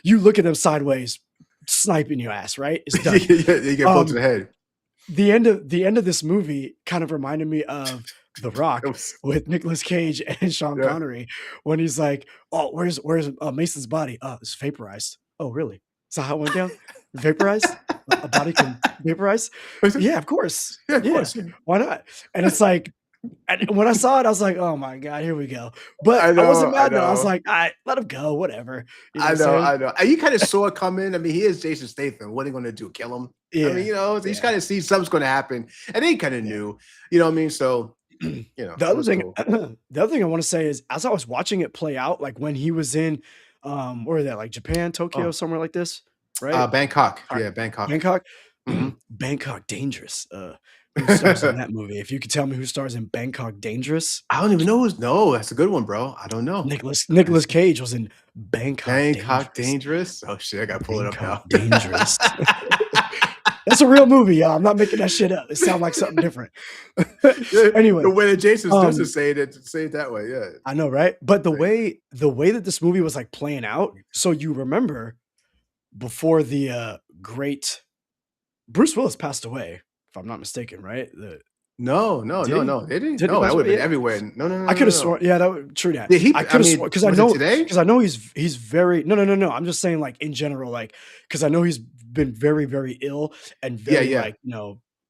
you look at them sideways, sniping your ass, right? It's done. You get blown to Um, the head. the end of this movie kind of reminded me of The It Rock was, with Nicolas Cage and Sean yeah. Connery when he's like, "Oh, where's Mason's body? Oh, it's vaporized. Oh, really? Is that how it went down? Vaporized? A body can vaporize? Yeah, of course. Yeah, of Yeah, course. Yeah. why not?" And it's like, and when I saw it, I was like, "Oh my god, here we go." But I I wasn't know, I mad though. I was know. like, "All right, let him go. Whatever." You know what I I'm know, saying? I know. And you kind of saw it coming. I mean, he is Jason Statham. What are they going to do? Kill him? I mean, Yeah, you yeah. kind of see something's going to happen, and they kind of Yeah. knew. You know what I mean? So The it other was thing cool. the other thing I wanna say is, as I was watching it play out, like, when he was in, where is that, like, Japan, Tokyo, Oh, somewhere like this, right? Bangkok. Alright, Yeah, Bangkok. Bangkok? Hmm. Bangkok Dangerous, who stars in that movie? If you could tell me who stars in Bangkok Dangerous? I don't even know who's. No, that's a good one, bro. I don't know. Nicolas Cage was in Bangkok Bangkok Dangerous. Dangerous. Oh shit, I gotta pull it up Bangkok now. Dangerous. That's a real movie, y'all, I'm not making that shit up, it sounds like something different. The Anyway, way that Jason Statham um say it that way, yeah. I know, right? But the Like, way that this movie was, like, playing out, so you remember before the, great Bruce Willis passed away, if I'm not mistaken, right? no, no, Did no, he? no. Did he? Didn't he No, that pass would away have been yet? everywhere. No, no, no, I no, coulda no. sworn yeah, that would true that. Did he? I I coulda mean, sworn because I was it know today? 'cause I know he's very no, I'm just saying, like, in general, like, because I know he's been very, very ill and Yeah, very, yeah, like,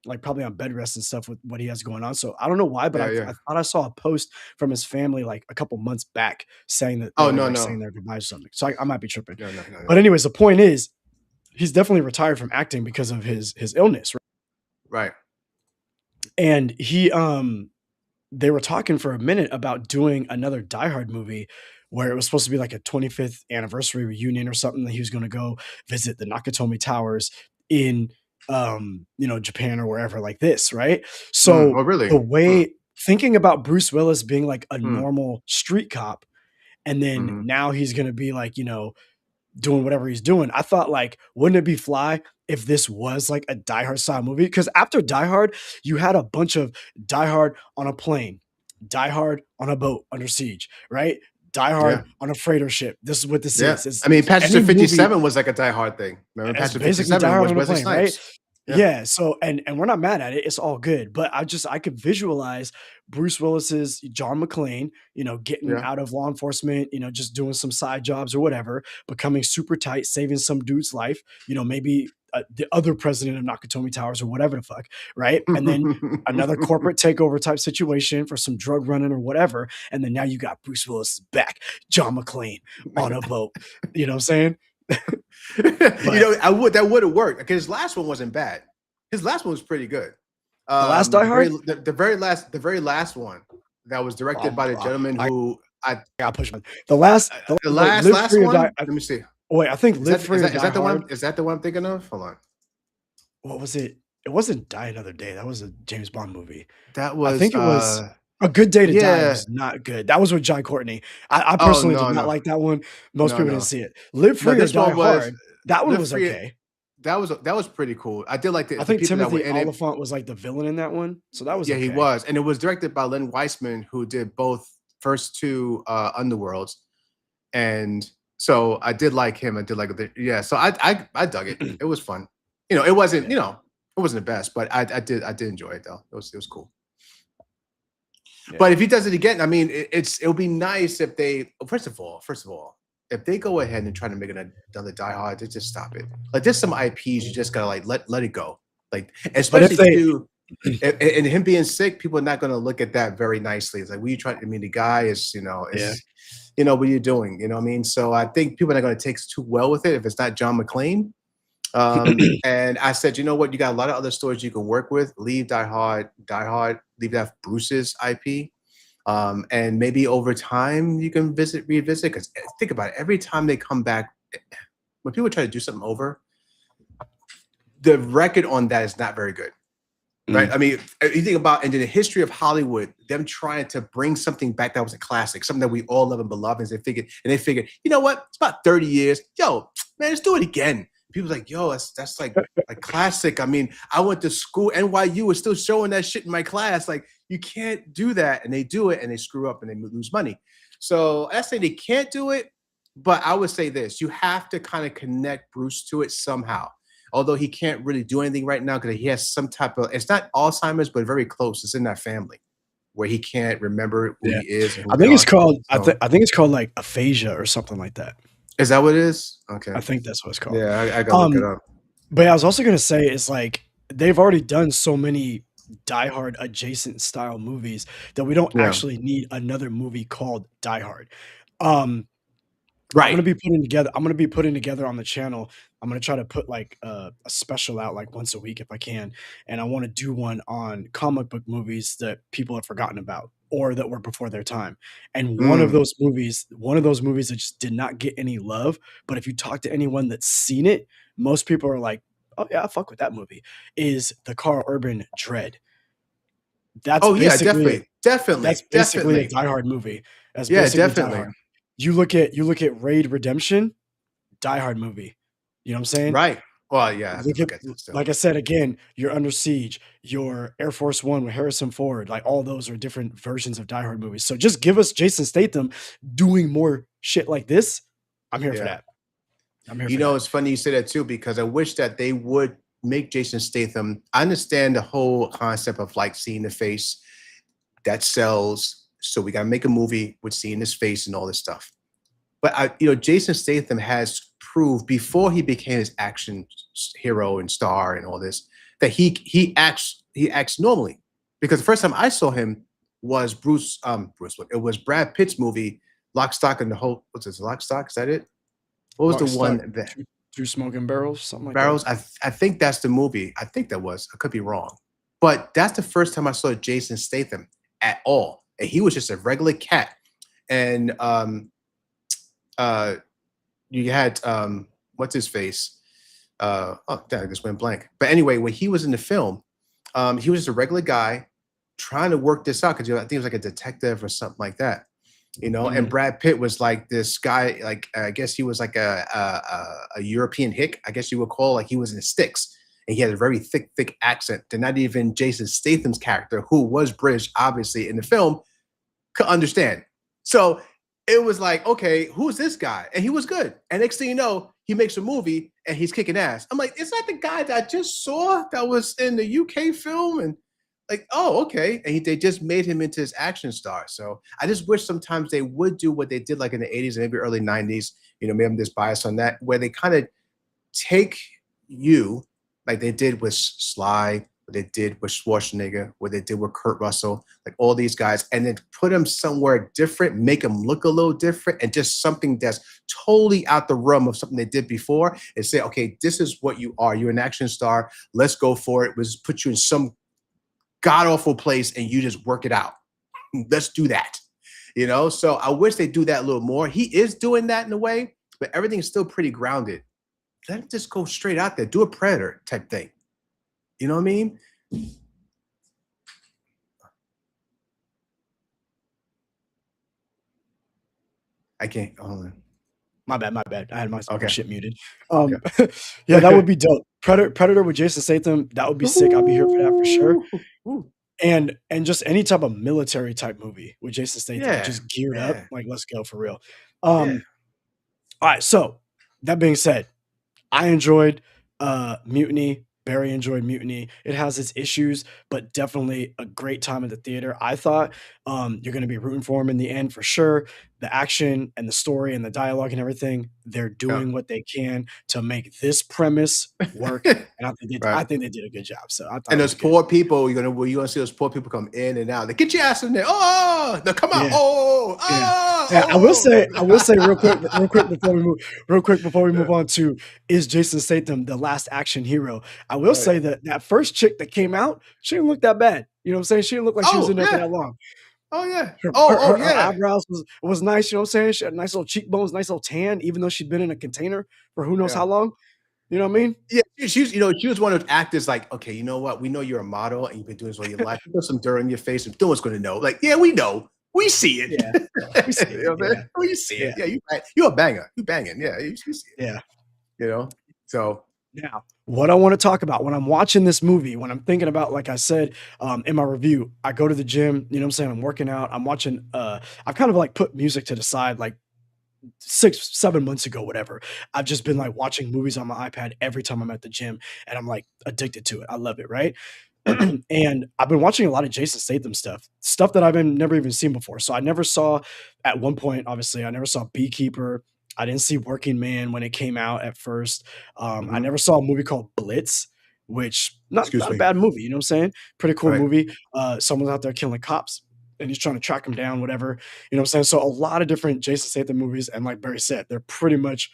like, probably on bed rest and stuff with what he has going on, so I don't know why, but yeah, I yeah. thought I saw a post from his family, like, a couple months back saying that they Oh were, no, like, no, saying their goodbyes or something, so I might be tripping. no, no, no, But no. anyways, the point is, he's definitely retired from acting because of his illness, right? Right. And they were talking for a minute about doing another Die Hard movie where it was supposed to be like a 25th anniversary reunion or something that he was gonna go visit the Nakatomi Towers in, Japan or wherever like this, right? Oh, So, really? the Hmm. way thinking about Bruce Willis being like a Hmm. normal street cop, and then Hmm. now he's gonna be like, doing whatever he's doing. I thought like, wouldn't it be fly if this was like a Die Hard style movie? Because after Die Hard, you had a bunch of Die Hard on a plane, Die Hard on a boat under siege, right? Die Yeah, Hard on a freighter ship. This is what this yeah. is. It's I mean, any Passenger movie 57 was like a Die Hard thing. Remember, it's Passenger basically Die 57 Hard was on a Wesley plane, right? Snipes. Yeah. Yeah, so and we're not mad at it, it's all good, but I could visualize Bruce Willis's John McClane, getting Yeah. out of law enforcement, just doing some side jobs or whatever, becoming super tight, saving some dude's life, maybe, the other president of Nakatomi Towers or whatever the fuck, right? And then another corporate takeover type situation for some drug running or whatever, and then now you got Bruce Willis back, John McClane on a boat, you know what I'm saying? But I would that would have worked because his last one wasn't bad. His last one was pretty good. the last Die Hard? The very last one that was directed Um, by the gentleman I who got pushed. The wait, Live last Free or Die. one. Let me see. Wait, I think Live Free or Is Die that the Hard. one? Is that the one I'm thinking of? Hold on. What was it? It wasn't Die Another Day. That was a James Bond movie. That I was think it was A Good Day to Die yeah. was not good. That was with John Courtney. I Oh personally did no, not no, like that one. Most no, people didn't no, see it. Live no. Free or This Die one was Hard. That one Live was Free. okay. That was pretty cool. I did like I the think people that were Timothy in it. Oliphant was like the villain in that one, so that was Yeah, he okay. was, and it was directed by Len Weissman, who did both first two Underworlds, and So I did like him. I did like the yeah. So I dug it. It was fun. It wasn't Yeah, it wasn't the best, but I did enjoy it though. It was cool. yeah. But if he does it again, I mean, it'll be nice if they first of all, if they go ahead and try to make another Die Hard, they just stop it. Like there's some IPs you just gotta like let it go. Like But if especially they too, and him being sick, people are not gonna look at that very nicely. It's like, we trying. I mean, the guy is, yeah. what are you doing? You know what I mean? So I think people are not gonna take too well with it if it's not John McClane. And I said, you know what? You got a lot of other stories you can work with. Leave Die Hard, leave that Bruce's IP. And maybe over time you can revisit. Because think about it, every time they come back, when people try to do something over, the record on that is not very good. Right. Mm. I mean, you think about in the history of Hollywood, them trying to bring something back that was a classic, something that we all love and beloved, and they figured, you know what? It's about 30 years. Yo, man, let's do it again. People's like, yo, that's like a classic. I mean, I went to school, NYU was still showing that shit in my class. Like, you can't do that. And they do it and they screw up and they lose money. So I say they can't do it, but I would say this: you have to kind of connect Bruce to it somehow, although he can't really do anything right now because he has some type of, it's not Alzheimer's, but very close. It's in that family where he can't remember who Yeah. he is and who I they think it's are. called So I think it's called, like, aphasia or something like that. is that what it is? Okay. I think that's what it's called. Yeah, I gotta look it Um, up. but yeah, I was also gonna say is, like, they've already done so many Die Hard adjacent style movies that we don't Yeah. actually need another movie called Die Hard. Um, Right. I'm gonna be putting together on the channel. I'm gonna try to put like a special out like once a week if I can, and I want to do one on comic book movies that people have forgotten about or that were before their time. And Mm. one of those movies that just did not get any love, but if you talk to anyone that's seen it, most people are like, "Oh yeah, I fuck with that movie." Is the Carl Urban Dread? That's Oh yeah, basically definitely. Definitely. that's basically a Definitely. Die Hard movie. That's Yeah, basically Die definitely. Hard. You look at Raid Redemption, Die Hard movie. You know what I'm saying? Right. Well, yeah, I have to Look at look at that still. like I said again, you're Under Siege, your Air Force One with Harrison Ford, like all those are different versions of Die Hard movies. So just give us Jason Statham doing more shit like this. I'm here for Yeah. that. I'm here for that. It's funny you say that too, because I wish that they would make Jason Statham. I understand the whole concept of like seeing the face that sells. So we got to make a movie with seeing his face and all this stuff. But Jason Statham has proved before he became his action hero and star and all this that he acts normally. Because the first time I saw him was it was Brad Pitt's movie Lock, Stock, and the whole. What's this? Lock, Stock? Is that it? What was the Lock, Stock, one that 2 Smoking Barrels, something like that. Barrels? I think that's the movie. I think that was. I could be wrong, but that's the first time I saw Jason Statham at all, and he was just a regular cat. And uh, you had what's his face? Oh, damn, I just went blank. But anyway, when he was in the film, he was just a regular guy trying to work this out because I think he was like a detective or something like that. And Mhm. Brad Pitt was like this guy, like I guess he was like a European hick, I guess you would call, like he was in the sticks. And he had a very thick accent that not even Jason Statham's character, who was British, obviously, in the film, could understand. So it was like, okay, who's this guy? And he was good. And next thing you know, he makes a movie and he's kicking ass. I'm like, is that the guy that I just saw that was in the UK film? And like, oh, okay. And they just made him into his action star. So I just wish sometimes they would do what they did like in the 80s and maybe early 90s. Maybe I'm just biased on that, where they kind of take you like they did with Sly, what they did with Schwarzenegger, what they did with Kurt Russell, like all these guys, and then put them somewhere different, make them look a little different, and just something that's totally out the realm of something they did before, and say, okay, this is what you are. You're an action star. Let's go for it. Let's put you in some god awful place and you just work it out. Let's do that. So I wish they do that a little more. He is doing that in a way, but everything's still pretty grounded. Let him just go straight out there, do a Predator type thing. You know what I mean? I can't. Hold on. My bad, my bad. I had my Okay. shit muted. Okay. Yeah, that would be dope. Predator with Jason Statham, that would be sick. I'll be here for that for sure. Ooh. And just any type of military type movie with Jason Statham, Yeah. just geared up, Yeah. like, let's go for real. Yeah. Um, All right, so that being said, I enjoyed Mutiny. Barry enjoyed Mutiny. It has its issues, but definitely a great time at the theater. I thought you're going to be rooting for him in the end for sure. The action and the story and the dialogue and everything, they're Yeah. doing what they can to make this premise work. And Right. I think they did a good job. So I thought And it those was good. poor people, you're gonna see those poor people come in and out. Like, get your ass in there. Oh, no, come out. Yeah. Oh, Yeah. oh, Yeah, oh. I will say real quick before we Yeah. move on to is Jason Statham the last action hero? I will Right. say that that first chick that came out, she didn't look that bad. You know what I'm saying? She didn't look like she was Oh, in there for yeah. that long. Oh, yeah. Her Oh, her oh, her her yeah. eyebrows was nice, you know what I'm saying? She had nice little cheekbones, nice little tan, even though she'd been in a container for who knows Yeah. how long. You know what I mean? Yeah, she was one of those actors like, okay, you know what? We know you're a model and you've been doing this all your life. You put some dirt on your face and no one's gonna know. Like, yeah, we know. We see it. Yeah. We see You it. know what I'm Yeah. saying? We see it. Yeah. Yeah, you're a banger. You banging. Yeah, you see it, Yeah. you know? So Now, what I want to talk about when I'm watching this movie, when I'm thinking about, like I said in my review, I go to the gym, you know what I'm saying? I'm working out, I'm watching, I've kind of like put music to the side like 6, 7 months ago, whatever. I've just been mhm, like watching movies on my iPad every time I'm at the gym and I'm like addicted to it. I love it, right? And I've been watching a lot of Jason Statham stuff that I've been never even seen before. So I never saw at one point, obviously, I never saw Beekeeper. I didn't see Working Man when it came out at first. I mhm. never saw a movie called Blitz, which Excuse not a me. bad movie, you know what I'm saying? Pretty cool Right, movie. Someone's out there killing cops and he's trying to track him down, whatever. You know what I'm saying? So a lot of different Jason Statham movies, and like Barry said, they're pretty much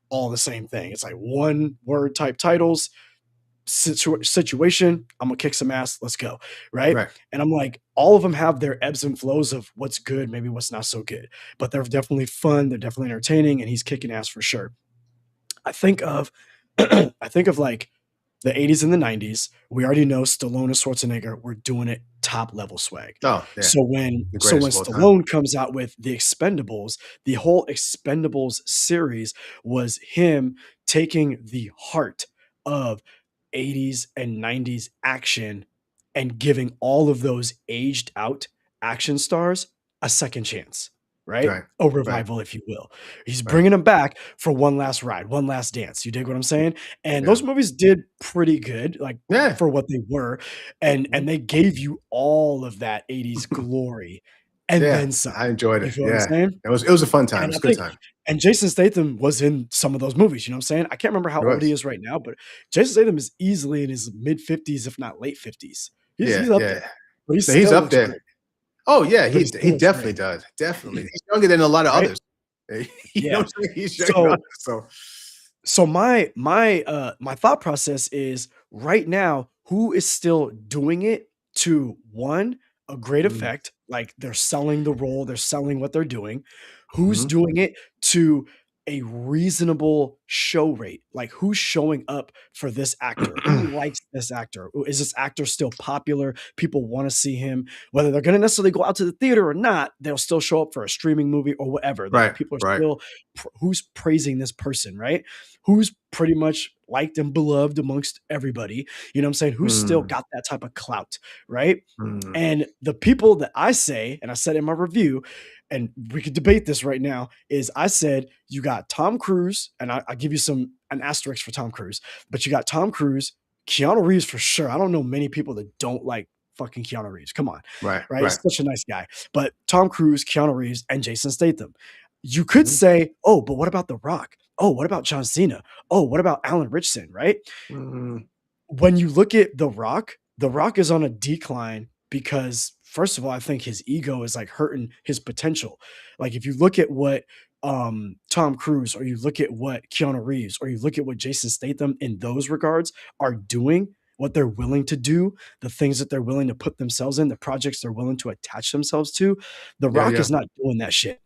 all the same thing. It's like one word type titles, situation. I'm gonna kick some ass. Let's go. Right. right. And I'm like, all of them have their ebbs and flows of what's good, maybe what's not so good, but they're definitely fun. They're definitely entertaining, and he's kicking ass for sure. I think of, I think of like the 80s and the 90s. We already know Stallone and Schwarzenegger were doing it top level swag. Oh, yeah. The So greatest when of all time. Stallone comes out with the Expendables, the whole Expendables series was him taking the heart of 80s and 90s action and giving all of those aged out action stars a second chance, right? Right, A right, revival, if you will. He's right. bringing them back for one last ride, one last dance. You dig what I'm saying? And Yeah. those movies did pretty good, like Yeah. for what they were, and Mhm. they gave you all of that 80s glory and Yeah, then some. I enjoyed You it. feel what I'm Yeah. saying? It was a fun time. It And was I a good think time. and Jason Statham was in some of those movies, you know what I'm saying? I can't remember how It old he was. is right now, but Jason Statham is easily in his mid-50s, if not late 50s. Yeah, He's up yeah. there, but he No, he's still up looks there. great, Oh, yeah, but he still he looks definitely great, does, definitely. He's younger than a lot of right? others. You know Yeah. what I'm saying? He's younger than So others, so so my thought process is right now, who is still doing it to one, a great mm, effect, like they're selling the role, they're selling what they're doing. Who's mhm. doing it to a reasonable show rate? Like who's showing up for this actor? Who likes this actor? Is this actor still popular? People want to see him, whether they're going to necessarily go out to the theater or not, they'll still show up for a streaming movie or whatever. Like Right, people are right. still who's praising this person, right? Who's pretty much liked and beloved amongst everybody, you know what I'm saying? Who's still Mm, got that type of clout, right? mm, And the people that I say, and I said in my review, and we could debate this right now, is I said you got Tom Cruise, and I give you an asterisk for Tom Cruise, but you got Tom Cruise, Keanu Reeves for sure. I don't know many people that don't like fucking Keanu Reeves. Come on, right, right? right. He's such a nice guy. But Tom Cruise, Keanu Reeves, and Jason Statham. You could Mhm, say, oh, but what about The Rock? Oh, what about John Cena? Oh, what about Alan Richson, right? mm, When you look at The Rock is on a decline because first of all, I think his ego is like hurting his potential. Like if you look at what Tom Cruise or you look at what Keanu Reeves or you look at what Jason Statham in those regards are doing, what they're willing to do, the things that they're willing to put themselves in, the projects they're willing to attach themselves to, The yeah, Rock yeah, is not doing that shit.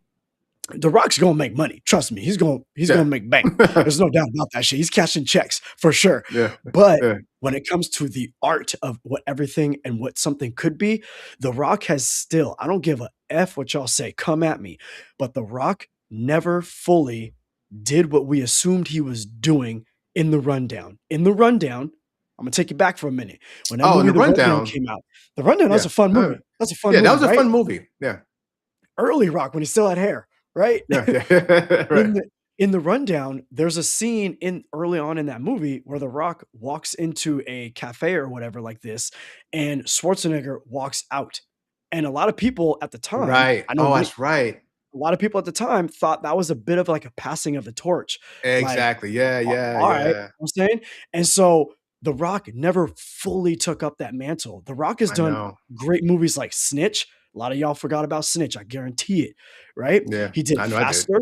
The Rock's gonna make money. Trust me, he's gonna yeah. make bank. There's no doubt about that shit. He's cashing checks for sure. Yeah, But yeah. when it comes to the art of what everything and what something could be, The Rock has still, I don't give a F what y'all say, come at me. But The Rock never fully did what we assumed he was doing in The Rundown. In The Rundown, I'm gonna take you back for a minute. When that Oh, and movie The The Rundown Rundown, came out, The Rundown, that's yeah, a fun alright. movie. That's a fun Yeah, that movie, was a right? fun movie. Yeah, Early Rock when he still had hair, right? yeah, yeah, In right. the in the rundown, there's a scene in early on in that movie where The Rock walks into a cafe or whatever like this, and Schwarzenegger walks out. And a lot of people at the time, Right. I know Oh, many that's right. a lot of people at the time thought that was a bit of like a passing of the torch. Like, Exactly. Yeah, yeah, all right, you know yeah. what I'm saying? And so The Rock never fully took up that mantle. The Rock has I done know. great movies like Snitch. A lot of y'all forgot about Snitch, I guarantee it, right? Yeah, He did I know I did. Faster.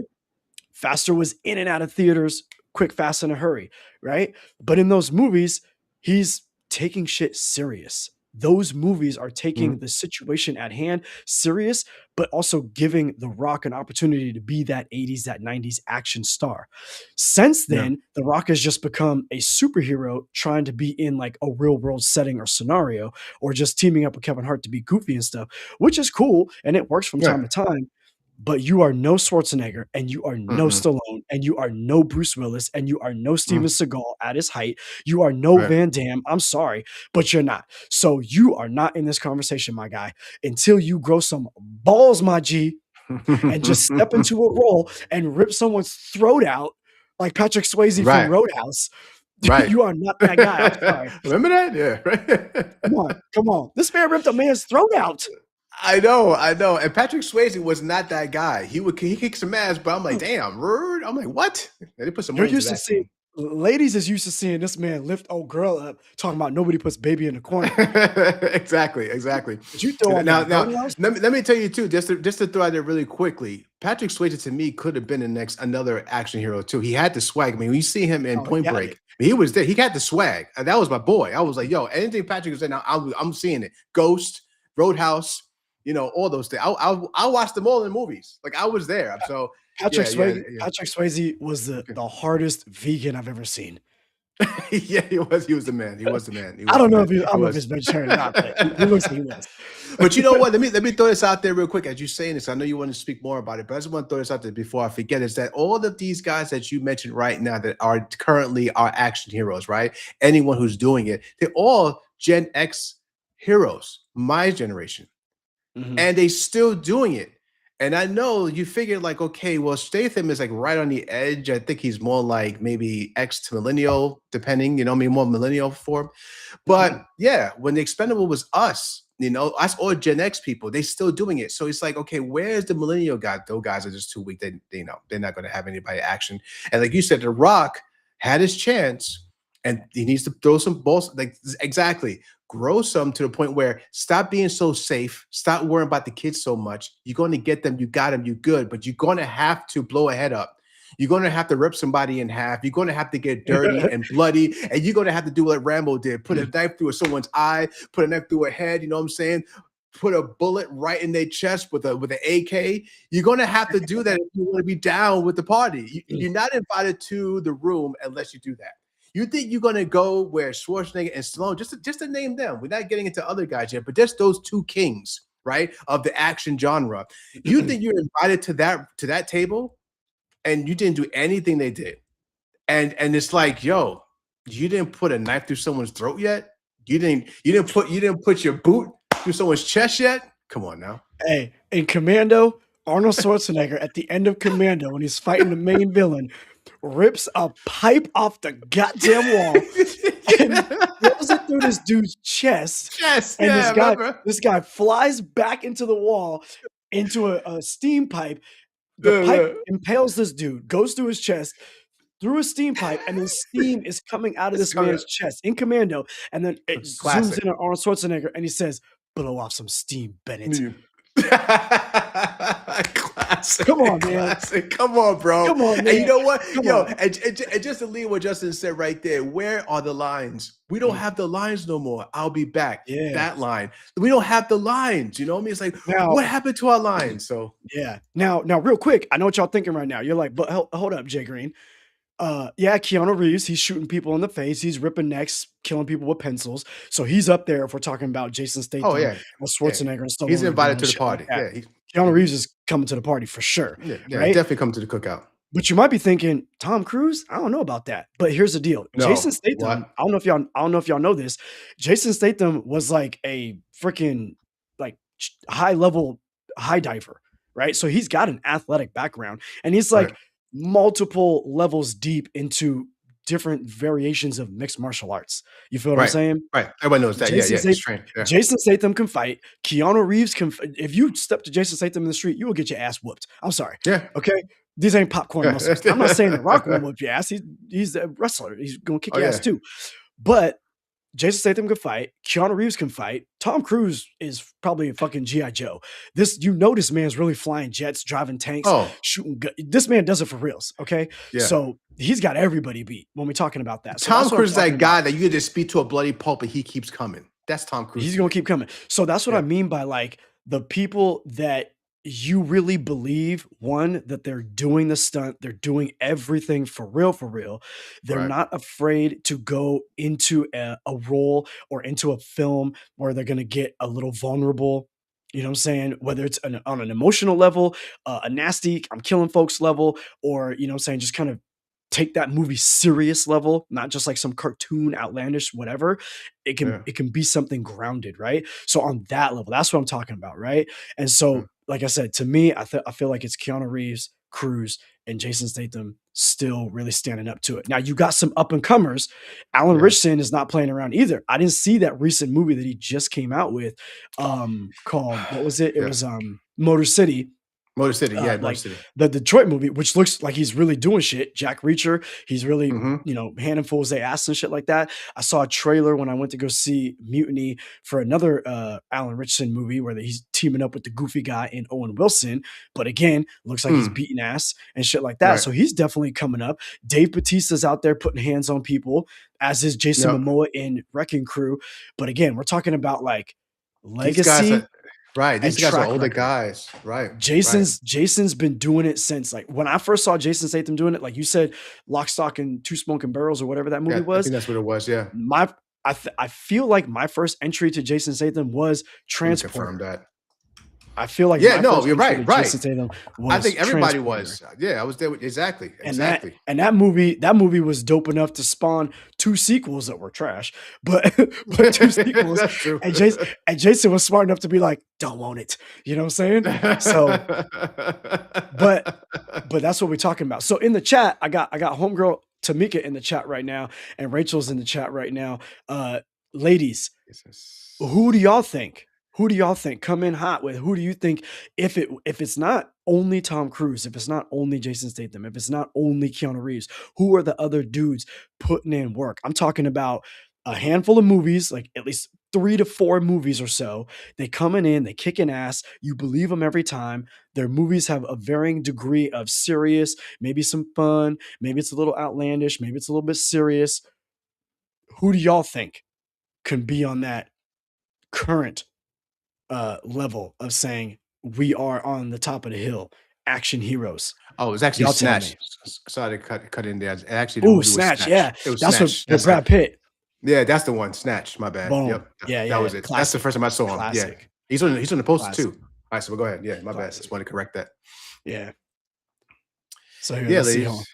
Faster was in and out of theaters quick, fast, in a hurry, right? But in those movies, he's taking shit serious. Those movies are taking Mhm. the situation at hand serious, but also giving The Rock an opportunity to be that 80s, that 90s action star. Since Yeah. then, The Rock has just become a superhero trying to be in like a real world setting or scenario, or just teaming up with Kevin Hart to be goofy and stuff, which is cool and it works from time Yeah. to time. But you are no Schwarzenegger, and you are no Mm-mm. Stallone, and you are no Bruce Willis, and you are no Steven Mm. Seagal at his height. You are no Right. Van Damme. I'm sorry, but you're not. So you are not in this conversation, my guy, until you grow some balls, my G, and just step into a role and rip someone's throat out like Patrick Swayze from Right. Roadhouse. Right. You are not that guy. I'm sorry. Remember that? Yeah, Come on, right. come on. This man ripped a man's throat out. I know, I know. And Patrick Swayze was not that guy. He kicked some ass, but I'm like, damn, rude. I'm like, what? They put some You're money into used to that seeing scene. ladies is used to seeing this man lift old girl up, talking about nobody puts baby in the corner. Exactly, exactly. Did you throw on Now, that now, Roadhouse? let me tell you too, just to throw out there really quickly. Patrick Swayze to me could have been the next another action hero too. He had the swag. I mean, when you see him in Oh, he Point had Break, it. I mean, he was there. He had the swag. And that was my boy. I was like, yo, anything Patrick was in, I'm seeing it. Ghost, Roadhouse, all those things. I watched them all in movies. Like I was there. So Patrick yeah, yeah, Swayze yeah. Patrick Swayze was the Okay. the hardest vegan I've ever seen. Yeah, he was. He was the man. He was the man. He I was the don't know man. if I He don't know if was. he's vegetarian or not, but he looks like he was. But you know what? Let me throw this out there real quick. As you're saying this, I know you want to speak more about it, but I just want to throw this out there before I forget. Is that all of these guys that you mentioned right now that are currently our action heroes, right? Anyone who's doing it, they're all Gen X heroes, my generation, Mhm. and they still doing it. And I know you figured like, okay, well, Statham is like right on the edge. I think he's more like maybe X to millennial, depending, I mean, more millennial form. But Mhm. yeah, when the expendable was us, us all Gen X people, they still doing it. So it's like, okay, where's the millennial guy? Those guys are just too weak. They're not going to have anybody action. And like you said, The Rock had his chance, and he needs to throw some balls. Like exactly, grow some to the point where stop being so safe. Stop worrying about the kids so much. You're going to get them. You got them. You good. But you're going to have to blow a head up. You're going to have to rip somebody in half. You're going to have to get dirty and bloody. And you're going to have to do what Rambo did, put a knife through someone's eye, put a knife through a head. You know what I'm saying? Put a bullet right in their chest with an AK. You're going to have to do that if you want to be down with the party. You're not invited to the room unless you do that. You think you're going to go where Schwarzenegger and Stallone, just to name them, we're not getting into other guys yet, but just those two kings, right, of the action genre. You think you're invited to that table, and you didn't do anything they did. And it's like, yo, you didn't put a knife through someone's throat yet. You didn't put your boot through someone's chest yet. Come on now. Hey, in Commando, Arnold Schwarzenegger at the end of Commando when he's fighting the main villain, rips a pipe off the goddamn wall and throws it through this dude's chest, Yes, and yeah, I remember. this guy flies back into the wall into a steam pipe. The Yeah, pipe yeah. impales this dude, goes through his chest, through a steam pipe, and then steam is coming out of It's this coming man's chest in Commando, and then it zooms classic. in on Arnold Schwarzenegger, and he says, "Blow off some steam, Bennett." Mm. Come Classic, on, man. classic. Come on, bro. Come on, And you man. know what? Come Yo, on. and just to leave what Justin said right there, where are the lines? We don't Mm, have the lines no more. I'll be back. yeah. That line. We don't have the lines. You know what I mean? It's like, Now what happened to our lines? So yeah. Now real quick, I know what y'all thinking right now. You're like, "But hold up, Jay Green. Yeah, Keanu Reeves, he's shooting people in the face, he's ripping necks, killing people with pencils. So he's up there if we're talking about Jason oh Statham yeah. and Yeah. Schwarzenegger and He's Stallone invited doing to the shit like party. that. Yeah. Keanu Mhm. Reeves is coming to the party for sure, Yeah, yeah. right? Definitely come to the cookout. But you might be thinking, Tom Cruise? I don't know about that. But here's the deal. Jason No. Statham, What? I don't know if y'all know this. Jason Statham was like a freaking like high level high diver, right? So he's got an athletic background. And he's like Right. multiple levels deep into different variations of mixed martial arts. You feel what I'm Right, saying? right. Everybody knows that. Yeah, Jason yeah. He's Statham trained. Yeah, Jason Statham can fight. Keanu Reeves can if you step to Jason Statham in the street, you will get your ass whooped. I'm sorry, yeah, okay? These ain't popcorn muscles. I'm not saying The Rock won't yeah. whoop your ass. He's a wrestler. He's gonna kick Oh your ass yeah. too. But Jason Statham can fight. Keanu Reeves can fight. Tom Cruise is probably a fucking GI Joe. This man's really flying jets, driving tanks, Oh shooting. This man does it for reals. Okay, yeah. so he's got everybody beat when we're talking about that. So Tom that's what I'm Cruise is talking that about. guy that you could just speak to a bloody pulp and he keeps coming. That's Tom Cruise He's to gonna me. keep coming. So that's what I Yeah. mean by like the people that you really believe, one, that they're doing the stunt, they're doing everything for real, for real. They're Right. not afraid to go into a role or into a film where they're gonna get a little vulnerable. You know what I'm saying? Whether it's on an emotional level, a nasty, I'm killing folks level, or you know what I'm saying, just kind of take that movie serious level, not just like some cartoon, outlandish, whatever. Yeah. It can be something grounded, right? So on that level, that's what I'm talking about, right? And Yeah. so, like I said, to me, I feel like it's Keanu Reeves, Cruz, and Jason Statham still really standing up to it. Now you got some up and comers. Alan Yeah. Richardson is not playing around either. I didn't see that recent movie that he just came out with, called what was it? It Yeah. was Motor City, Motor City. Yeah. Motor like City. the Detroit movie, which looks like he's really doing shit. Jack Reacher, he's really, Mm-hmm. you know, handing fools they ass and shit like that. I saw a trailer when I went to go see Mutiny for another Alan Richardson movie where he's teaming up with the goofy guy in Owen Wilson. But again, looks like he's Mm. beating ass and shit like that. Right. So he's definitely coming up. Dave Bautista's out there putting hands on people, as is Jason Yep. Momoa in Wrecking Crew. But again, we're talking about like These guys legacy are right. and These guys are track older record. guys. Right. Right. Jason's been doing it since like when I first saw Jason Statham doing it, like you said, Lock, Stock, and Two Smoking Barrels or whatever that movie Yeah. I was. think that's what it was. Yeah. My I feel like my first entry to Jason Statham was Let me confirm Transporter. that. I feel like Yeah. my No, first you're entry right. to Right. Jason Statham I was think everybody Transporter. was. Yeah. I was there. Exactly. And that Exactly. and that movie was dope enough to spawn 2 sequels that were trash, but but 2 sequels, That's true. and Jason was smart enough to be like, "Don't want it." You know what I'm saying? So, but that's what we're talking about. So in the chat, I got homegirl Tamika in the chat right now, and Rachel's in the chat right now. Ladies, who do y'all think? Who do y'all think? Come in hot with who do you think if it's not only Tom Cruise, if it's not only Jason Statham, if it's not only Keanu Reeves, who are the other dudes putting in work? I'm talking about a handful of movies, like at least 3 to 4 movies or so. They coming in, they kicking ass. You believe them every time. Their movies have a varying degree of serious, maybe some fun, maybe it's a little outlandish, maybe it's a little bit serious. Who do y'all think can be on that current level of saying we are on the top of the hill, action heroes? Oh, it was actually Y'all tell Snatch. me. Sorry to cut in there. Actually, the Ooh, movie was Snatch, Snatch. yeah. It was That's Snatch. with That's it. Brad Pitt. Yeah, that's the one. Snatch. My bad. Boom. Yep. Yeah, That yeah, was yeah. it. That's the Classic. first time I saw him. Yeah. Classic. He's on the poster Classic. too. All right, so go ahead. Yeah, my bad. Just Classic. want to correct that. Yeah. So here, Yeah, let's see. ladies. Hold on.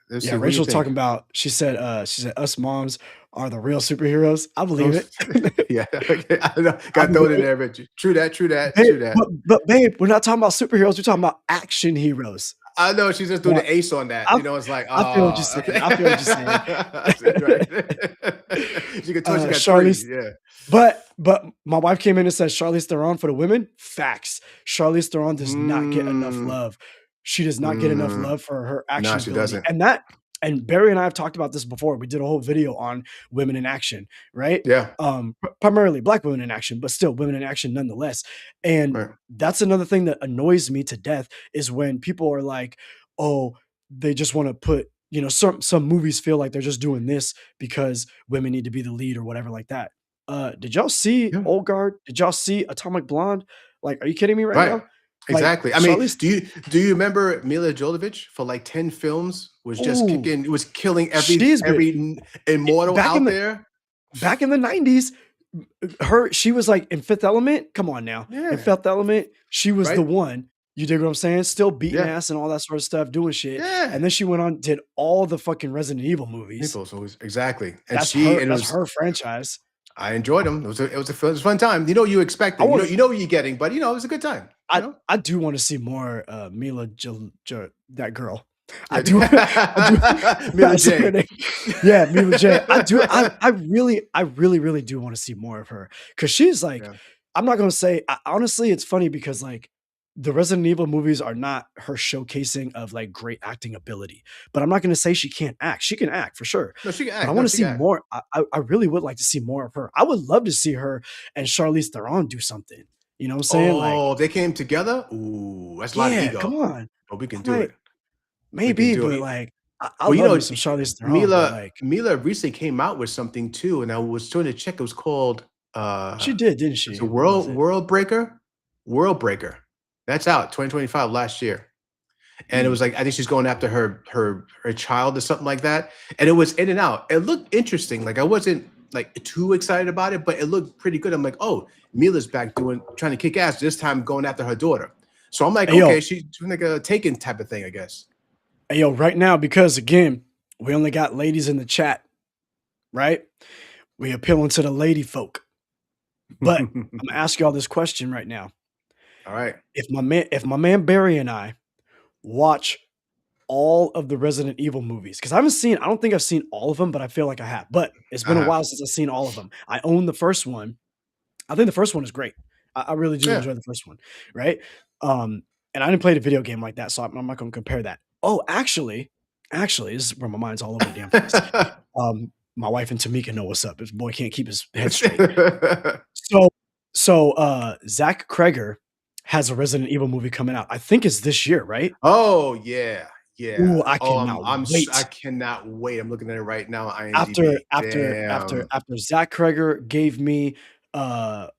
Let's Yeah, see. What do you Rachel's think? talking about, she said us moms are the real superheroes. I believe it. Yeah, I know. I Got thrown believe in it. there, but true that, true that, Babe, true that. but babe, we're not talking about superheroes, we're talking about action heroes. I know she's just doing Now, the ace on that. I You know, it's like, I feel what you're oh, saying. okay. I feel what you're saying. That's it, right. She got three. Charlize, Yeah. but my wife came in and said Charlize Theron for the women. Facts. Charlize Theron does not get enough Mm, love. She does not get enough mm. love for her No, action she ability. doesn't. And Barry and I have talked about this before. We did a whole video on women in action, right? Yeah. Primarily black women in action, but still women in action nonetheless. And Right. that's another thing that annoys me to death is when people are like, "Oh, they just want to put, you know, some movies feel like they're just doing this because women need to be the lead or whatever like that." Did y'all see Yeah. Old Guard? Did y'all see Atomic Blonde? Like, are you kidding me right Right. now? Like Exactly. I mean, Charlize, do you remember Mila Jovovich for like 10 films was just ooh, killing she's been immortal back in out the there? back in the 90s. She was like in Fifth Element. Come on now. In Yeah. Fifth Element, she was the Right? one. You dig what I'm saying? Still beating Yeah. ass and all that sort of stuff, doing shit. And Yeah. then she went on, did all the fucking Resident Evil movies. Nipples always exactly. And That's she her, and it that's was her franchise. I enjoyed them. It was a fun time. You know you expect I it. want You know what you're getting, but it was a good time, you I know? I do want to see more Mila that girl. I Yeah. do I do Mila I say her J. name. Yeah, Mila J. I really do wanna see more of her because she's like Yeah. I'm not gonna say honestly, it's funny because, like, the Resident Evil movies are not her showcasing of, like, great acting ability, but I'm not gonna say she can't act. She can act for sure, No, she can but I act. No, wanna she see can act. more. I really would like to see more of her. I would love to see her and Charlize Theron do something. You know what I'm saying? Like, Oh, they came together? Ooh, that's a lot of yeah, ego. come on. But we can I'm do it. like, We can maybe, do but, it. like, I Well, you love me know, some Charlize Theron, but, Mila like, Mila recently came out with something too, and I was trying to check. It was called she did, didn't it's she? a What was it? World Breaker. World Breaker. That's out 2025 last year. And it Mm. was like I think she's going after her child or something like that. And it was in and out. It looked interesting. Like I wasn't like too excited about it, but it looked pretty good. I'm like, oh, Mila's back trying to kick ass. This time going after her daughter. So I'm like, Hey, yo. okay, she's doing like a Taken type of thing, I guess. Hey, yo, right now, because again, we only got ladies in the chat, right? We appealing to the lady folk. But Imma ask y'all this question right now. All right. If my man Barry and I watch all of the Resident Evil movies, because I don't think I've seen all of them, but I feel like I have. But it's I been a have. while since I've seen all of them. I own the first one. I think the first one is great. I really do Yeah. enjoy the first one, right? Um, and I didn't play the video game like that, so I'm not gonna compare that. Oh, actually, this is where my mind's all over the damn place. My wife and Tamika know what's up. This boy can't keep his head straight. So Zach Kreger has a Resident Evil movie coming out. I think it's this year, right? Oh yeah. Yeah. Ooh, I Oh, cannot I wait. cannot wait. I'm looking at it right now. After IMDb. after after Damn. after Zach Kreger gave me,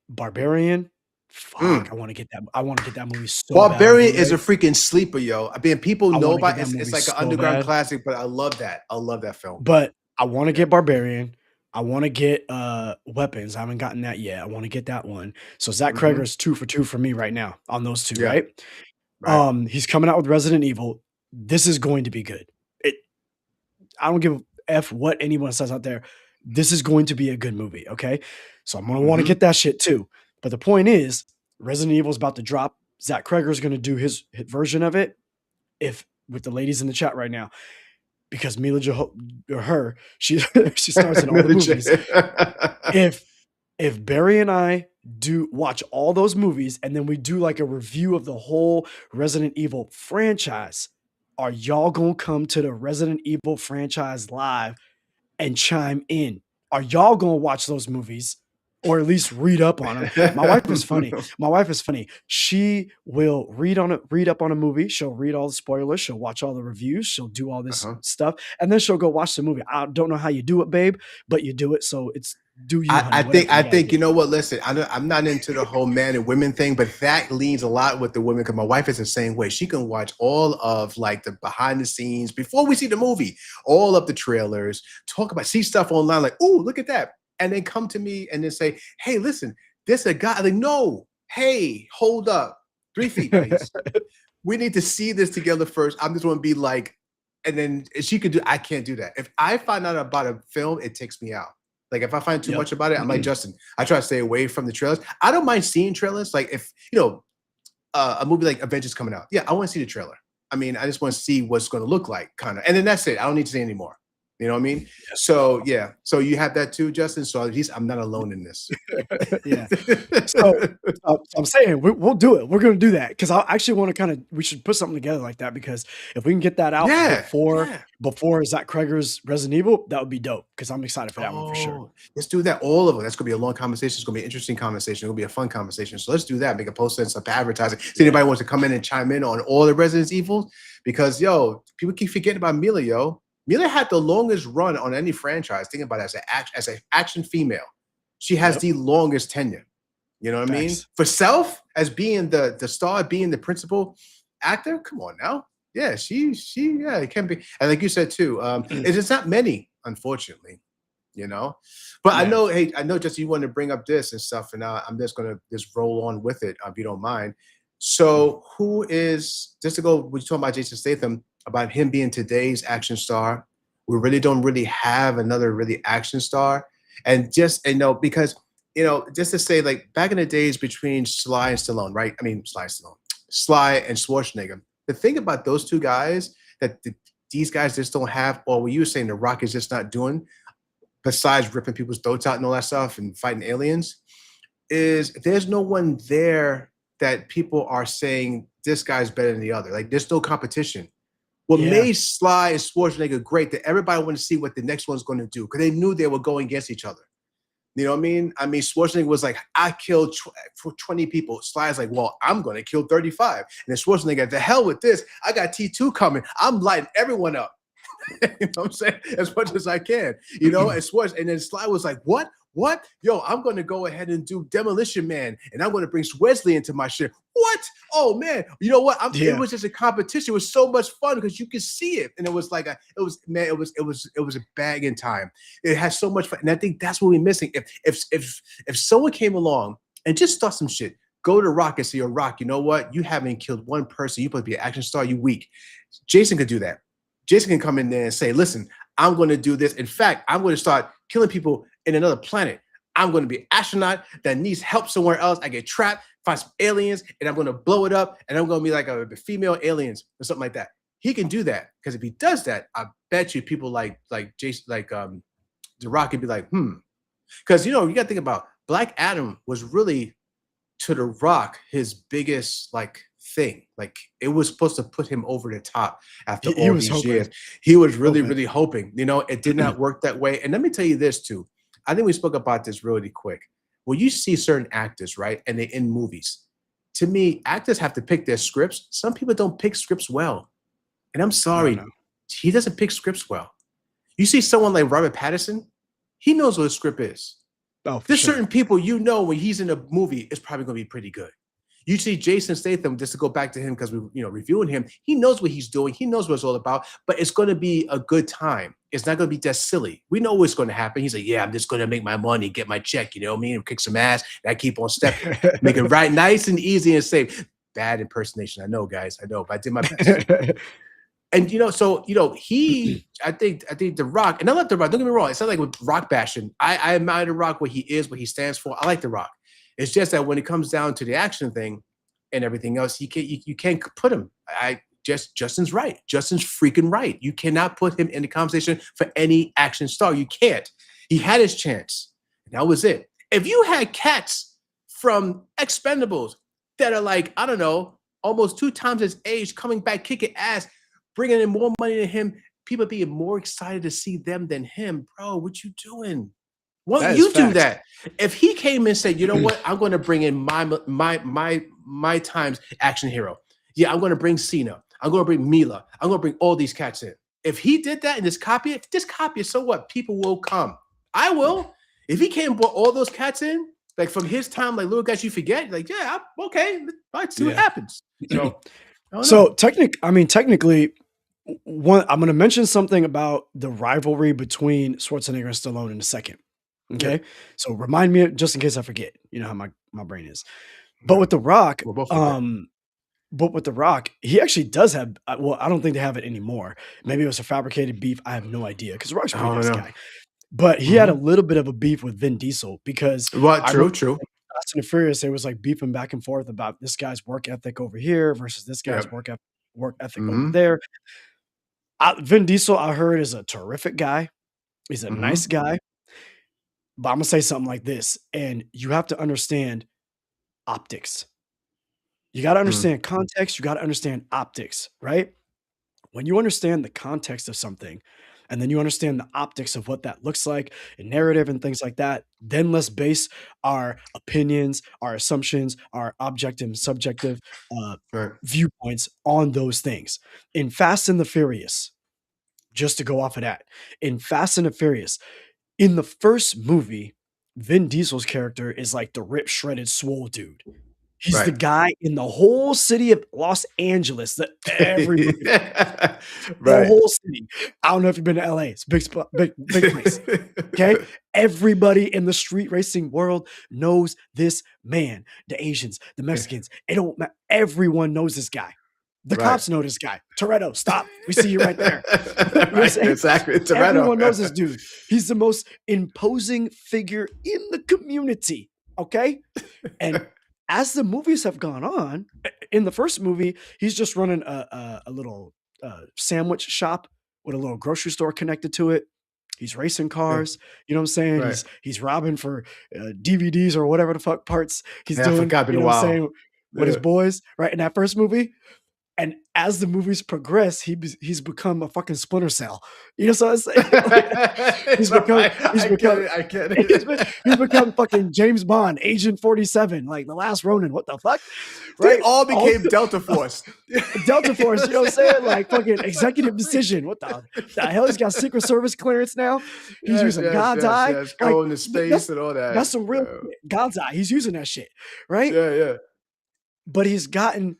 Barbarian, fuck, Mm. I wanna get that movie so bad on Barbarian is a Blu-ray. freaking sleeper, yo. I mean, people I know wanna get about that it's movie like an so underground bad, classic, but I love that. I love that film. but I wanna Yeah. get Barbarian. I wanna get, Weapons. I haven't gotten that yet. I wanna get that one. So Zach Hmm. Kreger's 2 for 2 for me right now on those 2, Yeah. right? Right. He's coming out with Resident Evil. This is going to be good. It I don't give a F what anyone says out there. This is going to be a good movie, okay? So I'm gonna wanna Hmm. get that shit too. But the point is, Resident Evil is about to drop. Zach Kreger is gonna do his version of it, if with the ladies in the chat right now, because Mila Jo or her, she she stars in all the movies. If if Barry and I do watch all those movies and then we do like a review of the whole Resident Evil franchise, are y'all gonna come to the Resident Evil franchise live and chime in? Are y'all gonna watch those movies or at least read up on them? My wife is funny. My wife is funny. She will read up on a movie. She'll read all the spoilers. She'll watch all the reviews. She'll do all this Uh-huh. stuff, and then she'll go watch the movie. I don't know how you do it, babe, but you do it. So it's do you, honey. Whatever I you got to think do. you know what. Listen, I'm not into the whole man and women thing, but that leans a lot with the women because my wife is the same way. She can watch all of like the behind the scenes before we see the movie, all of the trailers, talk about see stuff online like, oh, look at that, and then come to me and then say, hey, listen, there's a guy. Like, no, hey, hold up, 3 feet, please. We need to see this together first. I'm just want to be like, and then she could do. I can't do that. If I find out about a film, it takes me out. Like if I find too Yep. much about it, I'm like Justin. I try to stay away from the trailers. I don't mind seeing trailers. Like if a movie like Avengers coming out, yeah, I want to see the trailer. I mean, I just want to see what's going to look like, kind of, and then that's it. I don't need to see anymore. You know what I mean? So yeah. So you have that too, Justin. So at least I'm not alone in this. Yeah. So, I'm saying we'll do it. We're gonna do that because I actually want to kind of we should put something together like that because if we can get that out Yeah, before yeah. Zach Kreger's Resident Evil, that would be dope because I'm excited for that one for sure. Oh, let's do that. All of them. That's gonna be a long conversation. It's gonna be an interesting conversation. It's gonna be a fun conversation. So let's do that. Make a post and some advertising. See anybody wants to come in and chime in on all the Resident Evil because yo, people keep forgetting about Mila. Yo, Mila had the longest run on any franchise. Think about it as an action female. She has Yep. the longest tenure. You know what I mean? Facts. For self, as being the star, being the principal actor, come on now. Yeah, yeah, it can be. And like you said too, it's not many, unfortunately, you know. But I Yeah. know, hey, I know just you want to bring up this and stuff, and I'm just gonna just roll on with it if you don't mind. Mhm. So who is just to go, we're talking about Jason Statham, about him being today's action star. We really don't really have another really action star. And just because just to say, like back in the days between Sly and Stallone, right? I mean, Sly and Stallone, Sly and Schwarzenegger. The thing about those two guys these guys just don't have, or what you were saying, The Rock is just not doing, besides ripping people's throats out and all that stuff and fighting aliens, is there's no one there that people are saying this guy's better than the other. Like there's no competition. What Yeah. made Sly and Schwarzenegger great, that everybody wanted to see what the next one's going to do, because they knew they were going against each other. You know what I mean? I mean, Schwarzenegger was like, I killed 20 people. Sly's like, well, I'm going to kill 35. And then Schwarzenegger, the hell with this. I got T2 coming. I'm lighting everyone up. You know what I'm saying? As much as I can. You know, and then Sly was like, what? What? Yo, I'm going to go ahead and do Demolition Man, and I'm going to bring Wesley into my shit. What? Oh man, you know what? It Yeah. was just a competition. It was so much fun because you could see it, and it was like it was a bag in time. It had so much fun, and I think that's what we're missing. If someone came along and just start some shit, go to Rock and say, "Yo, Rock, you know what? You haven't killed one person. You're supposed to be an action star. You weak." Jason could do that. Jason can come in there and say, "Listen, I'm going to do this. In fact, I'm going to start killing people in another planet. I'm going to be an astronaut that needs help somewhere else. I get trapped, find some aliens, and I'm going to blow it up, and I'm going to be like a female aliens or something like that." He can do that, because if he does that, I bet you people like Jason, The Rock, could be like, because you got to think about Black Adam was really, to The Rock, his biggest thing. Like it was supposed to put him over the top after He all was these hoping. years. He was really, Hoping. really hoping. It did not work that way. And let me tell you this too. I think we spoke about this really quick. When you see certain actors, right, and they in movies, to me, actors have to pick their scripts. Some people don't pick scripts well. And I'm No, no. sorry, he doesn't pick scripts well. You see someone like Robert Pattinson, he knows what a script is. Oh, for There's sure. certain people, when he's in a movie, it's probably going to be pretty good. You see Jason Statham, just to go back to him because we reviewing him, he knows what he's doing. He knows what it's all about, but it's going to be a good time. It's not going to be just silly. We know what's going to happen. He's like, yeah, I'm just going to make my money, get my check, you know what I mean? Kick some ass, and I keep on stepping. Make it right nice and easy and safe. Bad impersonation. I know, guys. I know, but I did my best. And I think The Rock, and I love The Rock. Don't get me wrong. It's not like with rock bashing. I admire The Rock, what he is, what he stands for. I like The Rock. It's just that when it comes down to the action thing and everything else, you can't put him. Justin's right. Justin's freaking right. You cannot put him in the conversation for any action star. You can't. He had his chance. That was it. If you had cats from Expendables that are like, I don't know, almost 2 times his age, coming back, kicking ass, bringing in more money than him, people being more excited to see them than him, bro, what you doing? Why That don't is you do facts. that? If he came and said, you know what, I'm going to bring in my times action hero. Yeah, I'm going to bring Cena. I'm going to bring Mila. I'm going to bring all these cats in. If he did that and just copy it, so what? People will come. I will. If he came and brought all those cats in, like from his time, like little guys you forget, like, yeah, okay, let's see what Yeah. happens. So, I don't So know. technically, one I'm going to mention something about the rivalry between Schwarzenegger and Stallone in a second. Yeah. Okay, so remind me just in case I forget. You know how my brain is. But Okay. with The Rock, We'll both forget. he actually does have. Well, I don't think they have it anymore. Maybe it was a fabricated beef. I have no idea because The Rock's a I pretty don't nice know. guy. But he had a Mm-hmm. little bit of a beef with Vin Diesel because What? I remember True. in Fast and the Furious, they was like beefing back and forth about this guy's work ethic over here versus this guy's Yep. work ethic over Mm-hmm. there. Vin Diesel, I heard, is a terrific guy. He's a nice Mm-hmm. guy. But I'm gonna say something like this, and you have to understand optics. You got to Mm. understand context. You got to understand optics, right? When you understand the context of something, and then you understand the optics of what that looks like, and narrative and things like that, then let's base our opinions, our assumptions, our objective and subjective uh, Right. viewpoints on those things. In Fast and the Furious, just to go off of that, in Fast and the Furious, in the first movie, Vin Diesel's character is like the rip shredded swole dude. He's the Right. guy in the whole city of Los Angeles that everybody, the Right. whole city. I don't know if you've been to LA. It's a big place. Okay. Everybody in the street racing world knows this man. The Asians, the Mexicans, it don't matter. Everyone knows this guy. The Right. cops know this guy. Toretto, stop. We see you right there. You know what I'm Right. saying? Exactly. Everyone knows this Toretto. dude. He's the most imposing figure in the community. Okay. And as the movies have gone on, in the first movie, he's just running a little sandwich shop with a little grocery store connected to it. He's racing Yeah. cars. You know what I'm saying? Right. He's robbing for DVDs or whatever the fuck parts he's Yeah, I doing. forgot. Been You a know what I'm while. saying? With his Yeah. boys, right in that first movie. And as the movies progress, he's become a fucking Splinter Cell. You know what I'm saying? Like, It's all right. he's I get become it. I get he's, he's it. become fucking James Bond, Agent 47, like the last Ronin. What the fuck? They Right? all All became Delta Force. You Delta Force, you know know what I'm saying? what Like fucking I'm saying? executive decision. What the hell? He's got Secret Service clearance now. He's Yes, using yes, God's yes, eye. yes. Like Going to space that's and all that. that's some real shit. God's eye. He's using that shit, right? Yeah, yeah. But he's gotten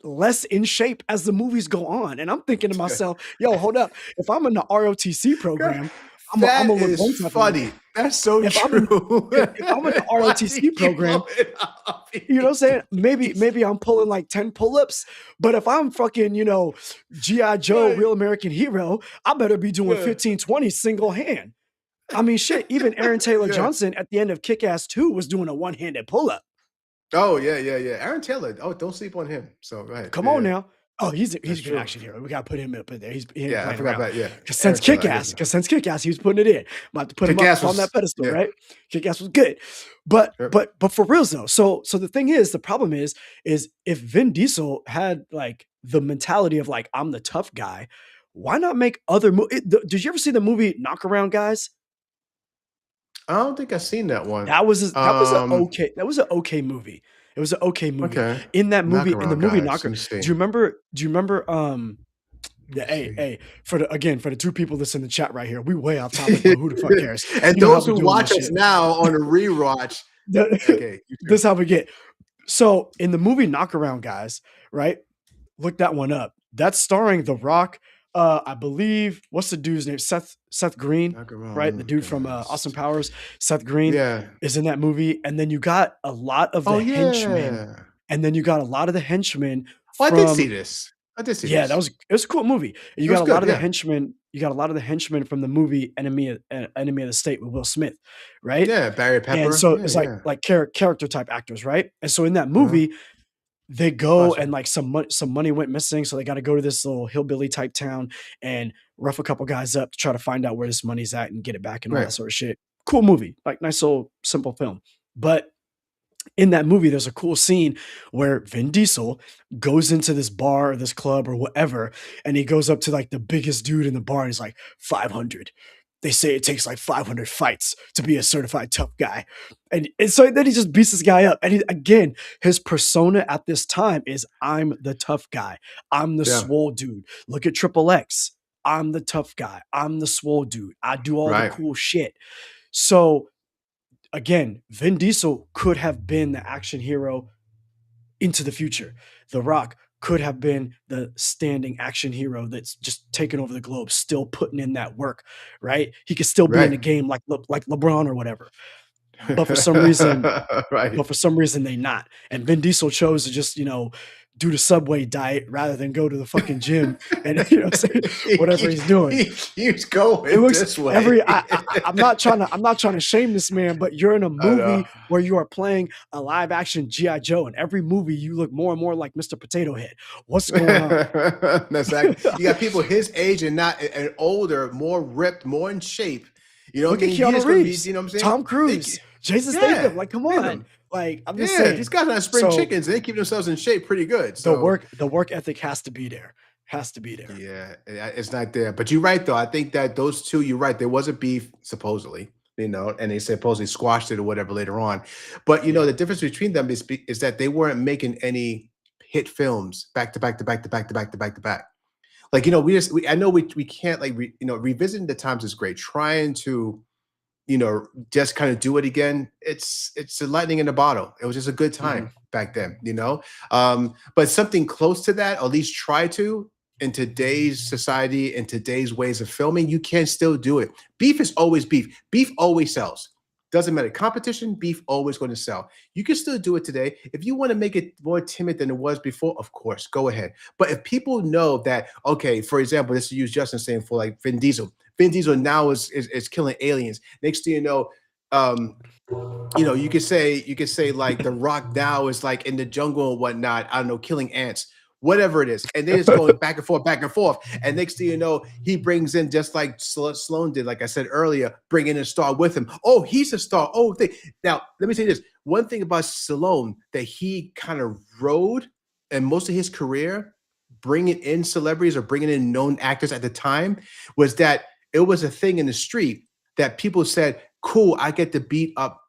less in shape as the movies go on. And I'm thinking to myself, yo, hold up. If I'm in the ROTC God, program, I'm that gonna look is one type of way. funny. That's so If I'm in true. if I'm in the Why do you ROTC keep program, blowing up? you know what I'm saying? Maybe I'm pulling like 10 pull-ups, but if I'm fucking, G.I. Joe, Right. Real American Hero, I better be doing Yeah. 15, 20 single hand. I mean, shit, even Aaron Taylor Yeah. Johnson at the end of Kick-Ass 2 was doing a one-handed pull-up. Oh, yeah, yeah, yeah. Aaron Taylor. Oh, don't sleep on him. So, right. Come Yeah, on yeah. now. Oh, he's a That's good true. action hero. We gotta put him up in there. He ain't Yeah, I playing forgot around. about, yeah. Because Aaron since Taylor. I get Kick-Ass, him. he was putting it in. I'm about to put him up Kick-Ass on that was, pedestal, yeah. right? Kick-Ass was good. But Yep. but for reals though. So the thing is, the problem is if Vin Diesel had like the mentality of like I'm the tough guy, why not make other movies? Did you ever see the movie Knockaround Guys? I don't think I've seen that one. That was an okay movie. It was an okay movie. Okay. In the Knockaround movie guys. Knocker, Let me see. do you remember Let yeah, me hey, see. hey, for the two people that's in the chat right here, we way off topic, but who the fuck cares? And You know how those we who doing watch this us shit. now on a rewatch, okay, you too. This how we get. So in the movie Knockaround Guys, right? Look that one up. That's starring The Rock. I believe what's the dude's name? Seth Green, right? The Knockaround dude from guys. Austin Powers. Seth Green Yeah. is in that movie, and then you got a lot of Oh, the henchmen, yeah. and then you got a lot of the henchmen Oh, I did see from this. I did see yeah, this. it was a cool movie. And you It was got a lot good, of the yeah. henchmen. You got a lot of the henchmen from the movie Enemy of the State with Will Smith, right? Yeah, Barry And Pepper. so Yeah, it's yeah. like character type actors, right? And so in that Uh-huh. movie, they go Gotcha. and like some money went missing, so they got to go to this little hillbilly type town and rough a couple guys up to try to find out where this money's at and get it back and all Right. that sort of shit. Cool movie, like nice little simple film. But in that movie, there's a cool scene where Vin Diesel goes into this bar or this club or whatever, and he goes up to like the biggest dude in the bar and he's like, 500. They say it takes like 500 fights to be a certified tough guy. And so then he just beats this guy up. And again, his persona at this time is I'm the tough guy. I'm the Yeah. swole dude. Look at Triple X. I'm the tough guy. I'm the swole dude. I do all the Right. cool shit. So again, Vin Diesel could have been the action hero into the future. The Rock could have been the standing action hero that's just taken over the globe, still putting in that work, right? He could still be in the Right. game like LeBron or whatever. But for some reason, Right. they not. And Vin Diesel chose to just, do the Subway diet rather than go to the fucking gym and whatever he's doing. He keeps It going looks this way. I'm not trying to shame this man, but you're in a I know. movie where you are playing a live action G.I. Joe. And every movie you look more and more like Mr. Potato Head. What's going on? That's exactly. You got people his age and not and older, more ripped, more in shape. You know what Look I at mean? He Keanu is gonna be, Reeves, you know what I'm saying? Tom They, Cruise, Jason yeah, Statham. Like, come hit on. him. Like, I'm just Yeah, these saying. guys are spring So chickens. They keep themselves in shape pretty good. So the work ethic has to be there. Has to be there. yeah, it's not there. But you're right, though. I think that those two, you're right. There was a beef, supposedly, and they supposedly squashed it or whatever later on. But Yeah. the difference between them is that they weren't making any hit films back to back to back to back to back to back to back. Like I know we can't like revisiting the times is great. Trying to just kind of do it again. It's a lightning in a bottle. It was just a good Mhm. time back then. But something close to that, or at least try to in today's society, in today's ways of filming, you can still do it. Beef is always beef. Beef always sells. Doesn't matter. Competition, beef always going to sell. You can still do it today. If you want to make it more timid than it was before, of course, go ahead. But if people know that, okay, for example, this is use Justin saying for like Vin Diesel. Vin Diesel now is killing aliens. Next thing you could say like The Rock now is like in the jungle and whatnot. I don't know, killing ants. whatever it is. And they're just going back and forth, back and forth. And next thing you know, he brings in, just like Sloan did, like I said earlier, bring in a star with him. Oh, he's a star. Oh, now let me say this. One thing about Stallone that he kind of rode and most of his career, bringing in celebrities or bringing in known actors at the time, was that it was a thing in the street that people said, cool, I get to beat up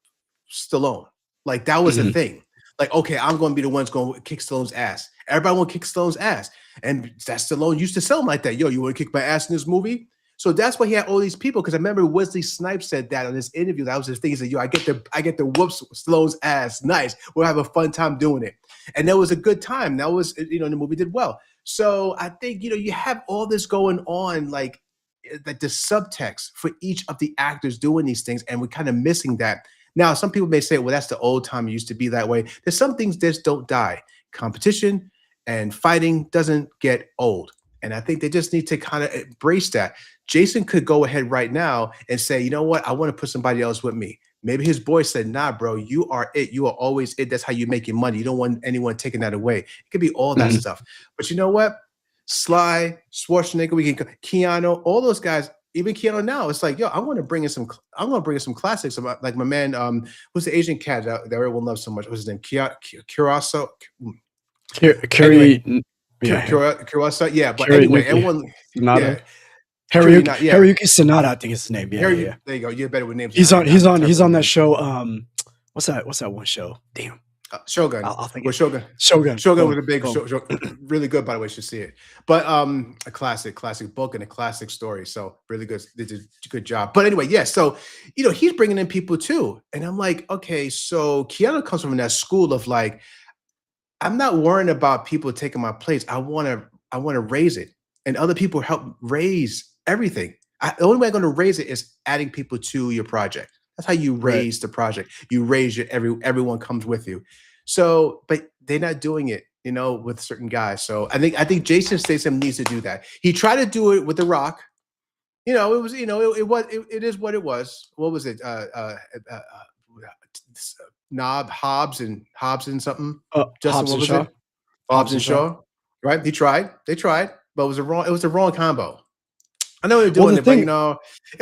Stallone. Like that was a thing. Like, okay, I'm going to be the ones going to kick Stallone's ass. Everybody want to kick Stallone's ass. And that Stallone used to sell him like that. Yo, you want to kick my ass in this movie? So that's why he had all these people. Because I remember Wesley Snipes said that on this interview. That was his thing. He said, yo, I get to whoop Stallone's ass. Nice. We'll have a fun time doing it. And that was a good time. That was, the movie did well. So I think, you have all this going on, like the subtext for each of the actors doing these things. And we're kind of missing that. Now, some people may say, well, that's the old time. It used to be that way. There's some things that just don't die. Competition and fighting doesn't get old. And I think they just need to kind of embrace that. Jason could go ahead right now and say, you know what? I want to put somebody else with me. Maybe his boy said, nah, bro, you are it. You are always it. That's how you make your money. You don't want anyone taking that away. It could be all that stuff. But you know what? Sly, Schwarzenegger, Keanu, all those guys, even Keanu now, it's like, yo, I want to bring in some classics about, like my man, who's the Asian cat that everyone loves so much? What's his name? Kurosawa. Kiri, yeah, Kurosawa. Yeah, but Kiri anyway, Nuki everyone, yeah, Sonata. Haruyuki Sanada, I think is his name. Yeah. There you go. You're better with names. He's on that show. What's that one show? Damn. Shogun. I'll think with Shogun. Shogun. Shogun was a big show. Really good, by the way. You should see it. But a classic book and a classic story. So really good. They did a good job. But anyway, yeah. So he's bringing in people too, and I'm like, okay, so Keanu comes from that school of like, I'm not worrying about people taking my place. I want to raise it, and other people help raise everything. The only way I'm going to raise it is adding people to your project. That's how you raise the project. You raise everyone comes with you. So, but they're not doing it, with certain guys. So I think Jason Statham needs to do that. He tried to do it with The Rock. It is what it was. What was it? Hobbs and something. Justin, Hobbs what and was Shaw. it? Hobbs and Shaw. Right? They tried, but it was the wrong combo. I know they're doing it, but it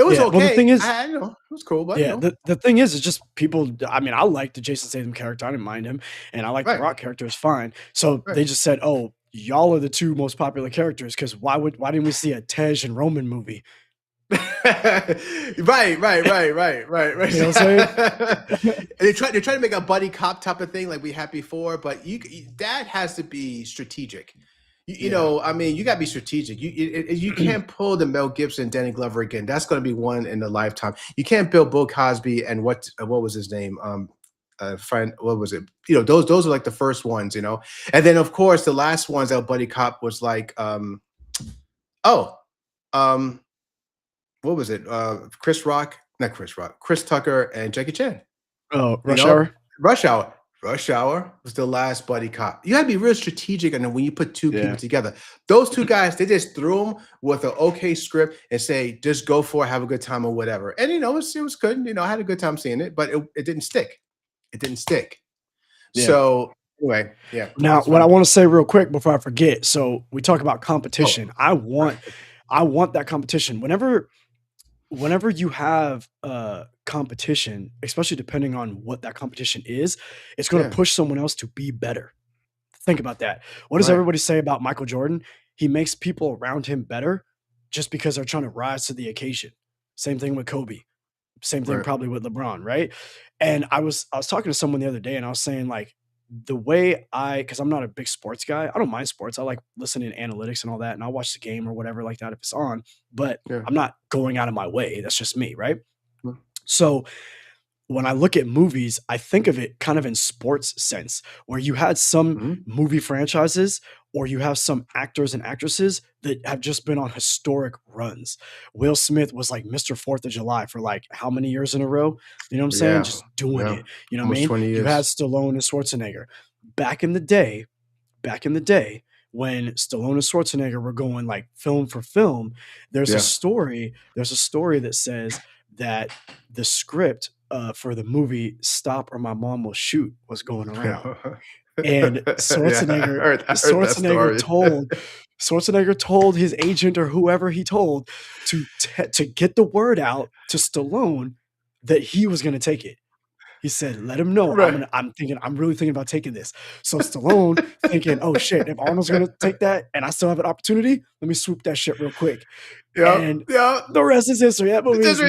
was okay. Well, the thing is, I know it was cool, but yeah, the thing is, it's just people. I mean, I like the Jason Statham character. I didn't mind him, and I like the Rock character. It's fine. So they just said, "Oh, y'all are the two most popular characters." Because why didn't we see a Tej and Roman movie? right. You know what I'm saying? They try to make a buddy cop type of thing like we had before, but that has to be strategic. You got to be strategic. You can't pull the Mel Gibson, Danny Glover again. That's going to be one in a lifetime. You can't build Bill Cosby and what was his name? What was it? Those are like the first ones, and then of course the last ones that buddy cop was like, what was it? Chris Tucker and Jackie Chan. Oh, Rush Hour. Rush Hour was the last buddy cop. You got to be real strategic, and then when you put two people together, those two guys, they just threw them with an okay script and say, just go for it, have a good time or whatever. And it was good. I had a good time seeing it, but it didn't stick. It didn't stick. Yeah. So anyway, yeah. Now, what I want to say real quick before I forget. So we talk about competition. I want that competition. Whenever you have competition, especially depending on what that competition is, it's going to push someone else to be better. Think about that. What does everybody say about Michael Jordan? He makes people around him better just because they're trying to rise to the occasion. Same thing with Kobe. Same thing probably with LeBron, right? And I was talking to someone the other day, and I was saying, like, the way because I'm not a big sports guy. I don't mind sports. I like listening to analytics and all that, and I'll watch the game or whatever like that if it's on, but I'm not going out of my way. That's just me, right? So when I look at movies, I think of it kind of in sports sense, where you had some movie franchises or you have some actors and actresses that have just been on historic runs. Will Smith was like Mr. 4th of July for like how many years in a row? You know what I'm saying? Just doing it. You know what I mean? 20 years. You had Stallone and Schwarzenegger. Back in the day, when Stallone and Schwarzenegger were going like film for film, there's a story that says that the script for the movie Stop or My Mom Will Shoot was going around. and Yeah, I heard that Schwarzenegger story. told Schwarzenegger told his agent or whoever he told to get the word out to Stallone that he was gonna take it. He said, "Let him know Right. I'm really thinking about taking this." So Stallone thinking, "Oh shit, if Arnold's gonna take that and I still have an opportunity, let me swoop that shit real quick." Yep, And yep. the rest is history. It's just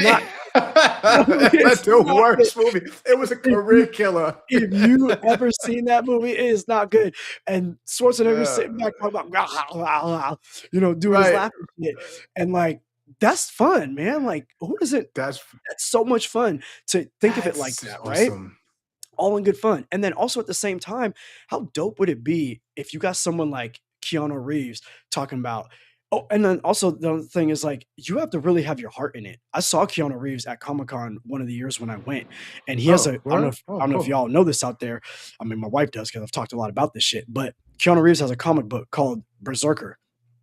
That movie is That's the not good. worst movie. It was a If career you killer. if you ever seen that movie, it is not good. And Schwarzenegger Yeah, sitting back talking about, doing his right. laughing shit. And like, that's fun, man. Like, who doesn't That's that's so much fun to think of it like that's that, right? awesome. All in good fun. And then also at the same time, how dope would it be if you got someone like Keanu Reeves talking about oh, and then also the other thing is like you have to really have your heart in it. I saw Keanu Reeves at Comic-Con one of the years when I went, and he has Oh, a word? I Oh, don't know if cool. y'all know this out there. I mean, my wife does because I've talked a lot about this shit, but Keanu Reeves has a comic book called Berserker,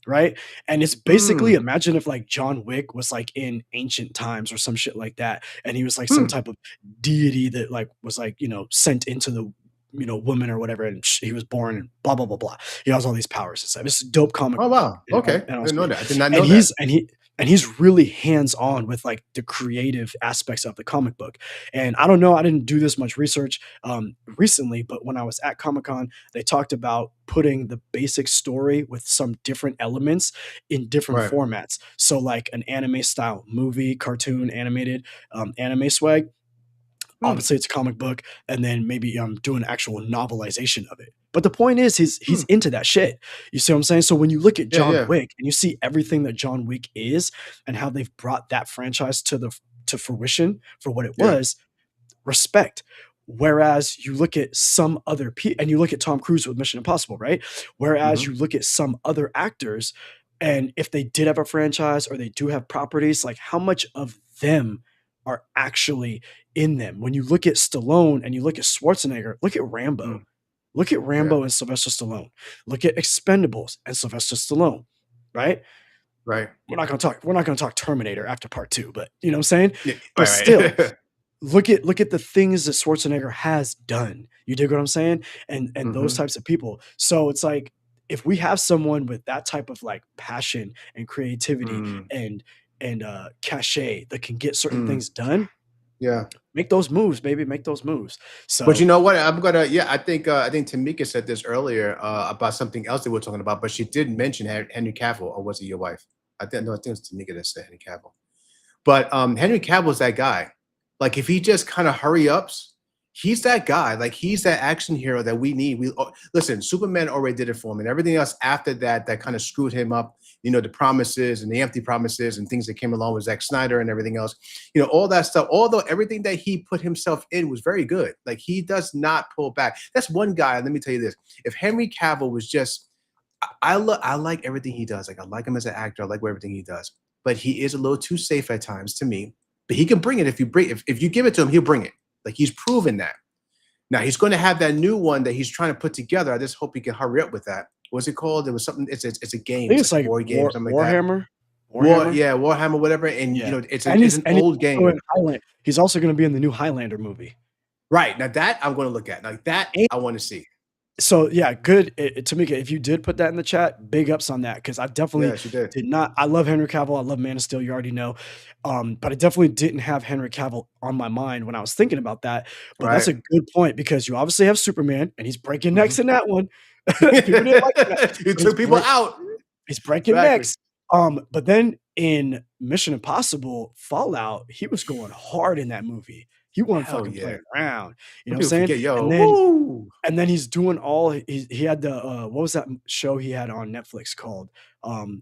right? And it's basically Mm, imagine if like John Wick was like in ancient times or some shit like that, and he was like some hmm. type of deity that like was like sent into the woman or whatever, and he was born and blah blah blah blah. He has all these powers and stuff. It's a dope comic Oh, book wow. Okay. I and all didn't know sweet. that. I did not And know that. he's really hands on with like the creative aspects of the comic book. And I don't know, I didn't do this much research recently, but when I was at Comic Con, they talked about putting the basic story with some different elements in different Right. formats. So like an anime style movie, cartoon, animated, anime swag. Hmm, Obviously, it's a comic book, and then maybe do an actual novelization of it. But the point is, he's hmm. into that shit. You see what I'm saying? So when you look at Yeah, John yeah, Wick and you see everything that John Wick is, and how they've brought that franchise to fruition for what it yeah. was, respect. Whereas you look at some other and you look at Tom Cruise with Mission Impossible, right? Whereas Mhm, you look at some other actors, and if they did have a franchise or they do have properties, like how much of them are actually in them? When you look at Stallone and you look at Schwarzenegger, look at Rambo. mm. Look at Yeah, Rambo and Sylvester Stallone. Look at Expendables and Sylvester Stallone, right? right. We're not gonna talk Terminator after part 2, but you know what I'm saying? Yeah, But right, still, right. look at the things that Schwarzenegger has done. You dig what I'm saying? And those Mhm, types of people. So it's like if we have someone with that type of like passion and creativity mm, and cachet that can get certain mm. things done, Yeah. make those moves, baby, make those moves. But you So know what? I'm gonna yeah, I think Tamika said this earlier, about something else that we're talking about, but she did mention Henry Cavill, or was it your wife? I think no, I think it was Tamika that said Henry Cavill. But Henry Cavill's that guy. Like if he just kind of hurry ups, he's that guy. Like he's that action hero that we need. Listen, Superman already did it for him, and everything else after that that kind of screwed him up. You know, the promises and the empty promises and things that came along with Zack Snyder and everything else. You know, all that stuff. Although everything that he put himself in was very good. Like he does not pull back. That's one guy. Let me tell you this: if Henry Cavill was just I like everything he does. Like I like him as an actor. I like everything he does. But he is a little too safe at times to me. But he can bring it if you give it to him, he'll bring it. Like he's proven that. Now he's going to have that new one that he's trying to put together. I just hope he can hurry up with that. What's it called? It was something. It's a I game. think It's it's like a like board game, something like that. Warhammer. Warhammer. Yeah, Warhammer, whatever. And you Yeah. know, And it's he's an and he's old also in game, Highlander. He's also gonna be in the new Highlander movie. right? Now that I'm going to look at. Like that, I want to see. So, yeah, good, Tamika, if you did put that in the chat, big ups on that because I definitely Yeah, she did. did not I love Henry Cavill, I love Man of Steel, you already know, but I definitely didn't have Henry Cavill on my mind when I was thinking about that, but that's Right. a good point because you obviously have Superman, and he's breaking necks Mhm. in that one. People didn't like that, You but he's took people break out. he's breaking Exactly. necks. But then in Mission Impossible Fallout, he was going hard in that movie. He wasn't Hell fucking yeah. playing around, you know Some what I'm people saying? forget, yo, And then woo. and then he's doing all he had the, what was that show he had on Netflix called?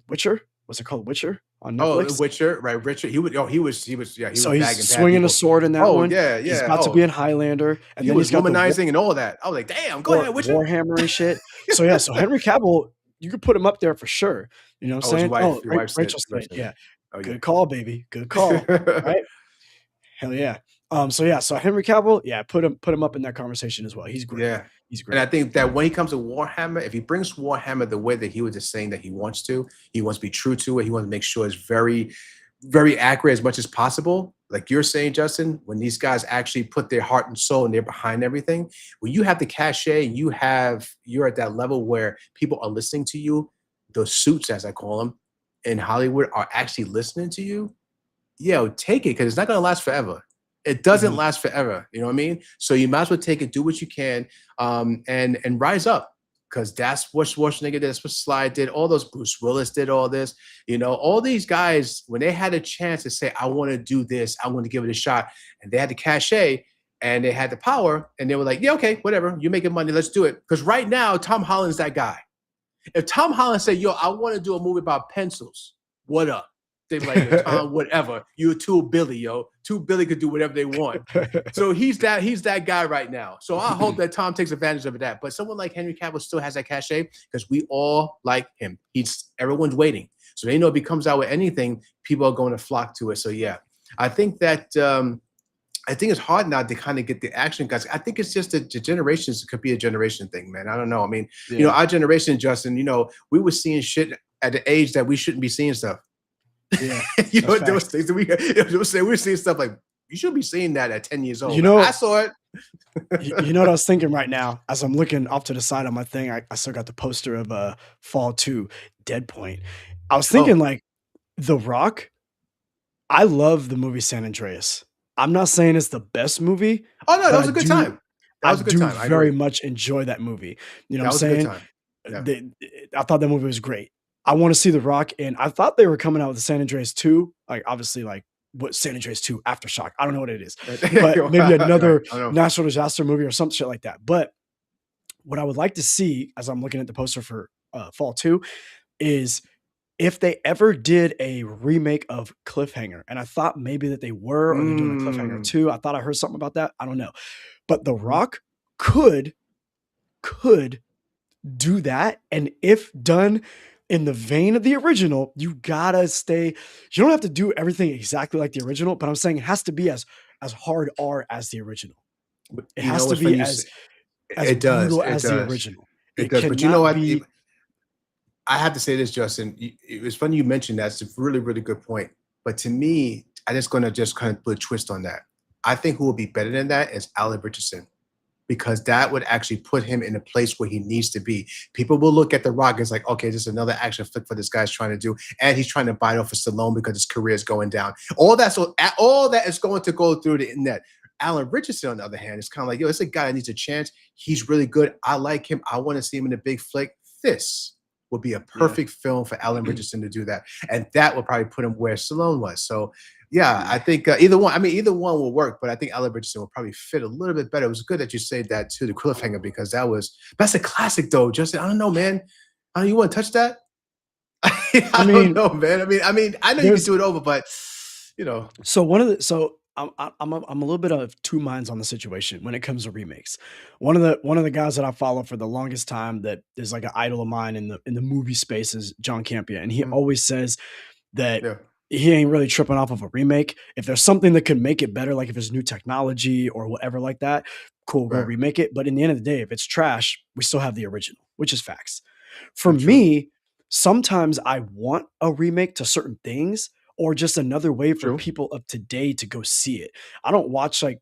Witcher? Was it called Witcher on Oh, Netflix? Witcher, right? Richard, yeah, he So was he's bagging bad swinging a people. sword in that Oh, one. yeah, He's yeah. about to be Oh, in Highlander, and he then was he's got the womanizing and all that. I was like, damn, go ahead, Witcher. Warhammer and shit. So, yeah, so Henry Cavill, you could put him up there for sure. You know what Oh, I'm saying? Oh, your wife said, Rachel your said, wife said yeah. that. Oh, Good call, baby. Good call, yeah. right? Hell yeah. So yeah, so Henry Cavill, yeah, put him up in that conversation as well. He's great. Yeah. He's And I great. think that when he comes to Warhammer, if he brings Warhammer the way that he was just saying that he wants to be true to it. He wants to make sure it's very very accurate as much as possible. Like you're saying, Justin, when these guys actually put their heart and soul and they're behind everything, when you have the cachet, you're at that level where people are listening to you, those suits, as I call them, in Hollywood are actually listening to you. Yo, take it because it's not gonna last forever. It doesn't Mhm. last forever. You know what I mean? So you might as well take it, do what you can, and rise up. Because that's what Schwarzenegger did, that's what Sly did, all those Bruce Willis did all this. You know, all these guys, when they had a chance to say, I want to do this, I want to give it a shot, and they had the cachet and they had the power, and they were like, yeah, okay, whatever, you're making money, let's do it. Because right now, Tom Holland's that guy. If Tom Holland said, yo, I want to do a movie about pencils, what up? They'd be like, yo, Tom, whatever. You're Tool Billy, yo. Tool Billy could do whatever they want. So he's that guy right now. So I hope that Tom takes advantage of that. But someone like Henry Cavill still has that cachet because we all like him. Everyone's waiting. So they know if he comes out with anything, people are going to flock to it. So yeah, I think that I think it's hard now to kind of get the action guys. I think it's just the generations. It could be a generation thing, man. I don't know. I mean, Yeah. our generation, Justin, we were seeing shit at the age that we shouldn't be seeing stuff. Yeah. There was things that we were seeing stuff like you should be seeing that at 10 years old. You I know, saw it. you know what I was thinking right now as I'm looking off to the side on my thing. I still got the poster of Fall 2 Dead Point. I was thinking Oh, like The Rock. I love the movie San Andreas. I'm not saying it's the best movie, oh no, that but was a good time. That I was a good do time. I very agree. much enjoy that movie. You know what That I'm was a good saying? time. Yeah. They I thought that movie was great. I wanna see The Rock, and I thought they were coming out with San Andreas 2, like, obviously, like, what San Andreas 2 Aftershock, I don't know what it is, but maybe Right. another I know. natural disaster movie or some shit like that, but what I would like to see, as I'm looking at the poster for, Fall 2, is if they ever did a remake of Cliffhanger, and I thought maybe that they were, or they're doing a Cliffhanger Mm. 2, I thought I heard something about that, I don't know, but The Mhm. Rock could could do that, and if done in the vein of the original, you gotta stay you don't have to do everything exactly like the original, but I'm saying it has to be as hard R as the original. But It you has know to what's be funny? You say as it does. brutal It as the does. original. It It does. But you know cannot what? be I have to say this, Justin. It was funny you mentioned that. It's a really, really good point. But to me, I'm just going to just kind of put a twist on that. I think who will be better than that is Alan Richardson because that would actually put him in a place where he needs to be. People will look at The Rock as like, okay, this is another action flick for this guy's trying to do, and he's trying to bite off of Stallone because his career is going down. All that is going to go through the internet. Alan Richardson, on the other hand, is kind of like, yo, it's a guy that needs a chance. He's really good. I like him. I want to see him in a big flick. This would be a yeah. perfect film for Alan Richardson to do that, and that would probably put him where Stallone was. So yeah, I think either one. I mean, either one will work, but I think Ellen Richardson will probably fit a little bit better. It was good that you said that too, the cliffhanger, because that's a classic though. Justin, I don't know, man. You want to touch that? I I don't mean, know, man. I know you could there's do it over, but you know, so one of the so I'm a little bit of two minds on the situation when it comes to remakes. One of the guys that I follow for the longest time that is like an idol of mine in the movie space is John Campea, and he mm, always says that yeah, he ain't really tripping off of a remake. If there's something that could make it better, like if there's new technology or whatever like that, cool, go right, remake it. But in the end of the day, if it's trash, we still have the original, which is facts. For that's true, me, sometimes I want a remake to certain things or just another way for true. people of today to go see it. I don't watch like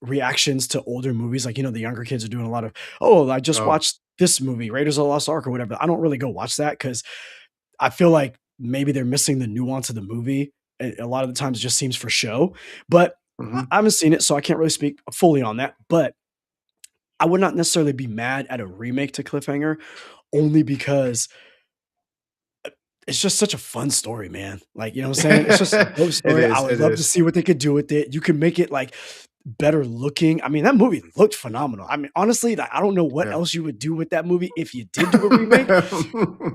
reactions to older movies. Like, the younger kids are doing a lot of, oh, I just Oh, watched this movie, Raiders of the Lost Ark or whatever. I don't really go watch that because I feel like maybe they're missing the nuance of the movie. A lot of the times it just seems for show, but mhm. I haven't seen it, so I can't really speak fully on that. But I would not necessarily be mad at a remake to Cliffhanger only because it's just such a fun story, man. Like, you know what I'm saying? It's just a dope It story. I is. would It love to is. see what they could do with it. You can make it like better looking. I mean, that movie looked phenomenal. I mean, honestly, like, I don't know what Yeah. else you would do with that movie if you did do a remake.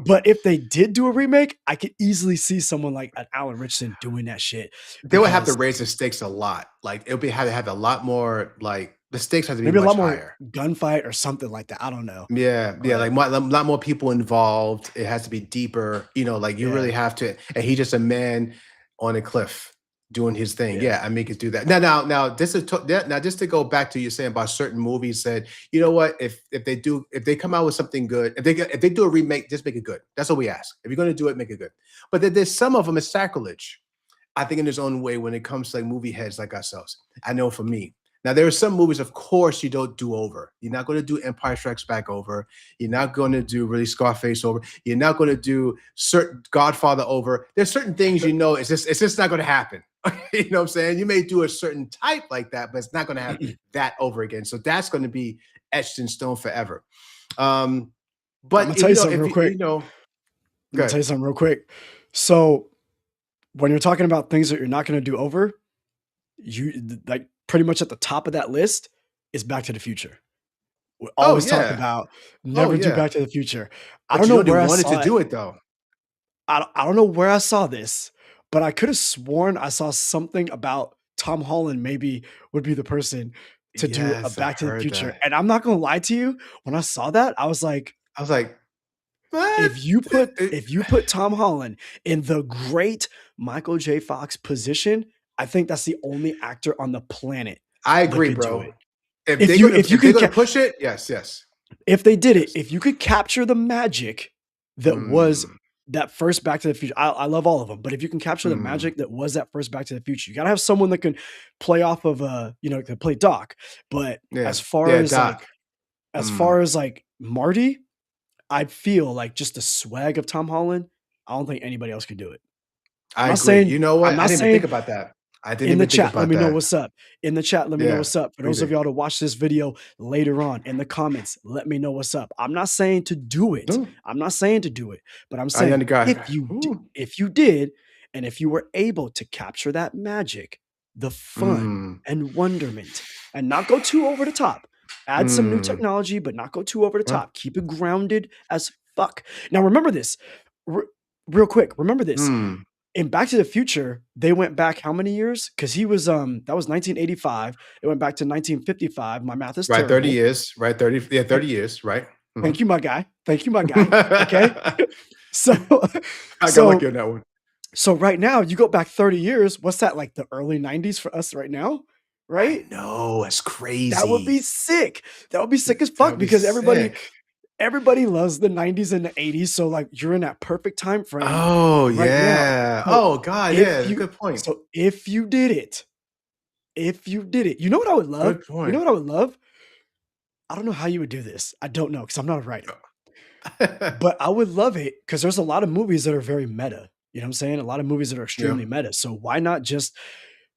But if they did do a remake, I could easily see someone like an Alan Richardson doing that shit They would have to because raise the stakes a lot. Like it would be had to have a lot more. Like the stakes have to be maybe a much lot more higher. gunfight or something like that. I don't know. Yeah, yeah, But like a lot more people involved. It has to be deeper, like you yeah. really have to. And he's just a man on a cliff. doing his thing. Yeah. Yeah, I mean, he could do that. Now, now just to go back to you saying about certain movies that you know what, if they come out with something good, if they do a remake, just make it good. That's what we ask. If you're going to do it, make it good. But there's some of them is sacrilege. I think in his own way when it comes to like movie heads like ourselves. I know for me. Now there are some movies, of course, you don't do over. You're not going to do Empire Strikes Back over. You're not going to do really Scarface over. You're not going to do certain Godfather over. There's certain things you know it's just not going to happen. You know what I'm saying? You may do a certain type like that, but it's not going to have that over again. So that's going to be etched in stone forever. Um, I'm gonna but if tell you you know, something if real you quick. I'm gonna tell good. you something real quick. So when you're talking about things that you're not gonna do over, like pretty much at the top of that list is Back to the Future. We Oh always talk yeah. about Oh never do yeah. Back to the Future. I But don't you know know they where I wanted to saw it. do it though. I don't know where I saw this, but I could have sworn I saw something about Tom Holland maybe would be the person to do a Yes, I Back to the heard Future. that. And I'm not gonna lie to you, when I saw that, I was like, I was like, "What?" if you put Tom Holland in the great Michael J. Fox position, I think that's the only actor on the planet I that agree, could do bro. it. If you If they're could gonna push it, yes, yes, if they did it, yes. if you could capture the magic that was Mm, that first Back to the Future, I love all of them, but if you can capture the mm. magic that was that first Back to the Future, you gotta have someone that can play off of can play Doc. But Yeah, as far yeah, as like Doc. as Mm. far as like Marty, I feel like just the swag of Tom Holland, I don't think anybody else could do it. I'm I not agree. saying You know I'm what? I not didn't even think saying about that. I didn't in the even think chat, let about me know that. what's up. In the chat, let me know Yeah, what's up. For those of breathing. y'all to watch this video later on in the comments, let me know what's up. I'm not saying to do it. No, I'm not saying to do it, but I'm I saying understand. Ooh. if you did, and if you were able to capture that magic, the fun Mm, and wonderment, and not go too over the top. Add some new mm. technology, but not go too over the Well, top. Keep it grounded as fuck. Now remember this, real quick. Remember this mm. in Back to the Future, they went back how many years? Because he was that was 1985. It went back to 1955. My math is Right, 30 terrible. years, right? 30, yeah, Thank, 30 years, right? thank Mhm. you, my guy. Thank you, my guy. Okay. So I got lucky so on that one. so right now, you go back 30 years. What's that, like the early 90s for us right now? I Right? know, it's That would be crazy. sick. That would be sick as That fuck would be because sick. everybody loves the 90s and the 80s. So like you're in that perfect time frame Oh, right now. yeah. So Oh, God, if yeah, that's a you good point. so if you did it, if you did it, you know what I would love? Good You know point. what I would love? I don't know how you would do this. I don't know because I'm not a writer, but I would love it because there's a lot of movies that are very meta. You know what I'm saying? A lot of movies that are Yeah. extremely meta. So why not just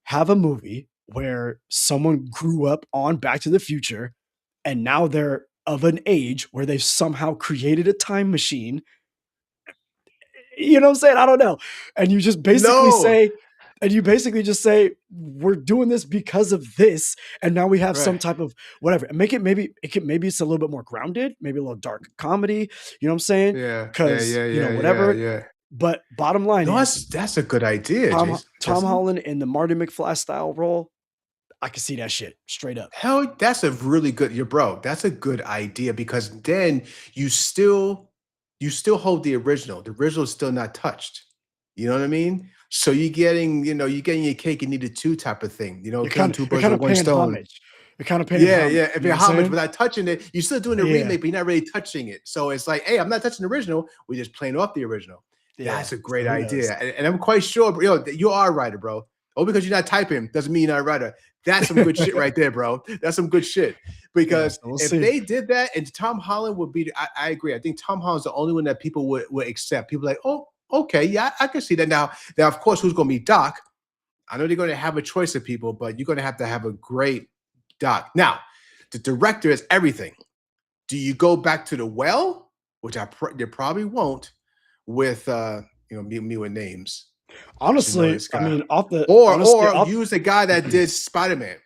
have a movie where someone grew up on Back to the Future and now they're of an age where they've somehow created a time machine. You know what I'm saying? I don't know. And you just basically No. say and you basically just say, "We're doing this because of this, and now we have some Right. type of whatever." And make it maybe it's a little bit more grounded, maybe a little dark comedy, you know what I'm saying? Yeah, yeah, Because yeah, yeah, yeah, whatever. yeah. But bottom line No, is that's a good idea, Tom Jason. Tom Jesse. Holland in the Marty McFly style role, I can see that shit straight up. Hell, that's a really good, your bro. That's a good idea because then you still you still hold the original. The original is still not touched. You know what I mean? So you're getting your cake and eat it too type of thing. You know, killing two You're birds kinda with one paying stone. homage. You're kinda paying Yeah, homage, yeah. If you know you're what I'm homage saying? without touching it, you're still doing a Yeah, remake, but you're not really touching it. So it's like, hey, I'm not touching the original. We're just playing off the original. yeah. That's a So great who knows? idea. And I'm quite sure, bro, that you are a writer, bro. Oh, because you're not typing doesn't mean you're not a writer. That's some good shit right there, bro. That's some good shit. Yeah, Because so we'll if see. they did that, and Tom Holland would be, I agree. I think Tom Holland's the only one that people would accept. People like, oh, okay, yeah, I can see that. Now, of course, who's going to be Doc? I know they're going to have a choice of people, but you're going to have a great Doc. Now, the director is everything. Do you go back to the well, which they probably won't, with me with names. I should know Honestly, this I guy. mean, Or use the guy that did Spider-Man.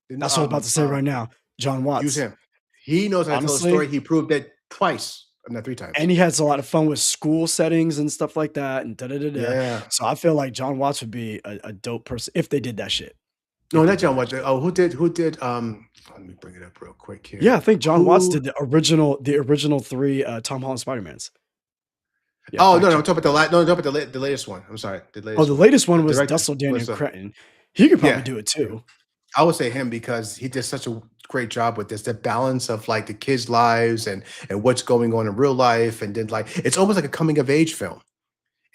that's what I was about to say right now, John Use Watts. him. He knows how to tell a story. Honestly, He proved it twice, not three times. and he has a lot of fun with school settings and stuff like that and da da da da. Yeah. So I feel like John Watts would be a dope person if they did that shit. No, If they not did John that Watch. shit. Oh, who did let me bring it up real quick Yeah, here. I think John Watts Who did the original 3, Tom Holland Spider-Mans. Yeah, Oh fact no, no, I'm check. talking about no, I'm talking about the latest one. I'm sorry, the Oh, latest the one. latest one The was director Daniel was Cretton. He could probably yeah. do it Mhm. too. I would say him because he did such a great job with this. The balance of like the kids' lives and what's going on in real life, and then like it's almost like a coming of age film.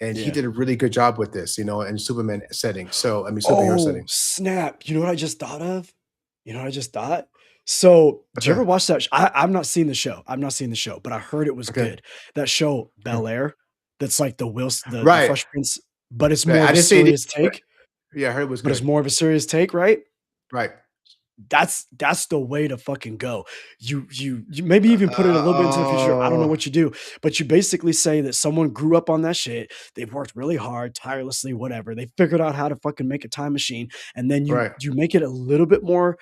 And he Yeah. did a really good job with this, in Superman setting. So I mean, superhero Oh, setting. snap. You know what I just thought of? You know what I just thought? So, What's do you ever that? watch that I've not seen the show. I've not seen the show, but I heard it was Okay. good. That show, Okay. Bel-Air, that's like the Right. Fresh Prince, but it's Right. more I of a didn't see it serious either. take, Yeah, I heard it was good. right? Right. That's the way to fucking go. You maybe even put it a little bit into the future. I don't know Oh, what you do, but you basically say that someone grew up on that shit. They've worked really hard, tirelessly, whatever. They figured out how to fucking make a time machine, and then you right. you make it a little bit more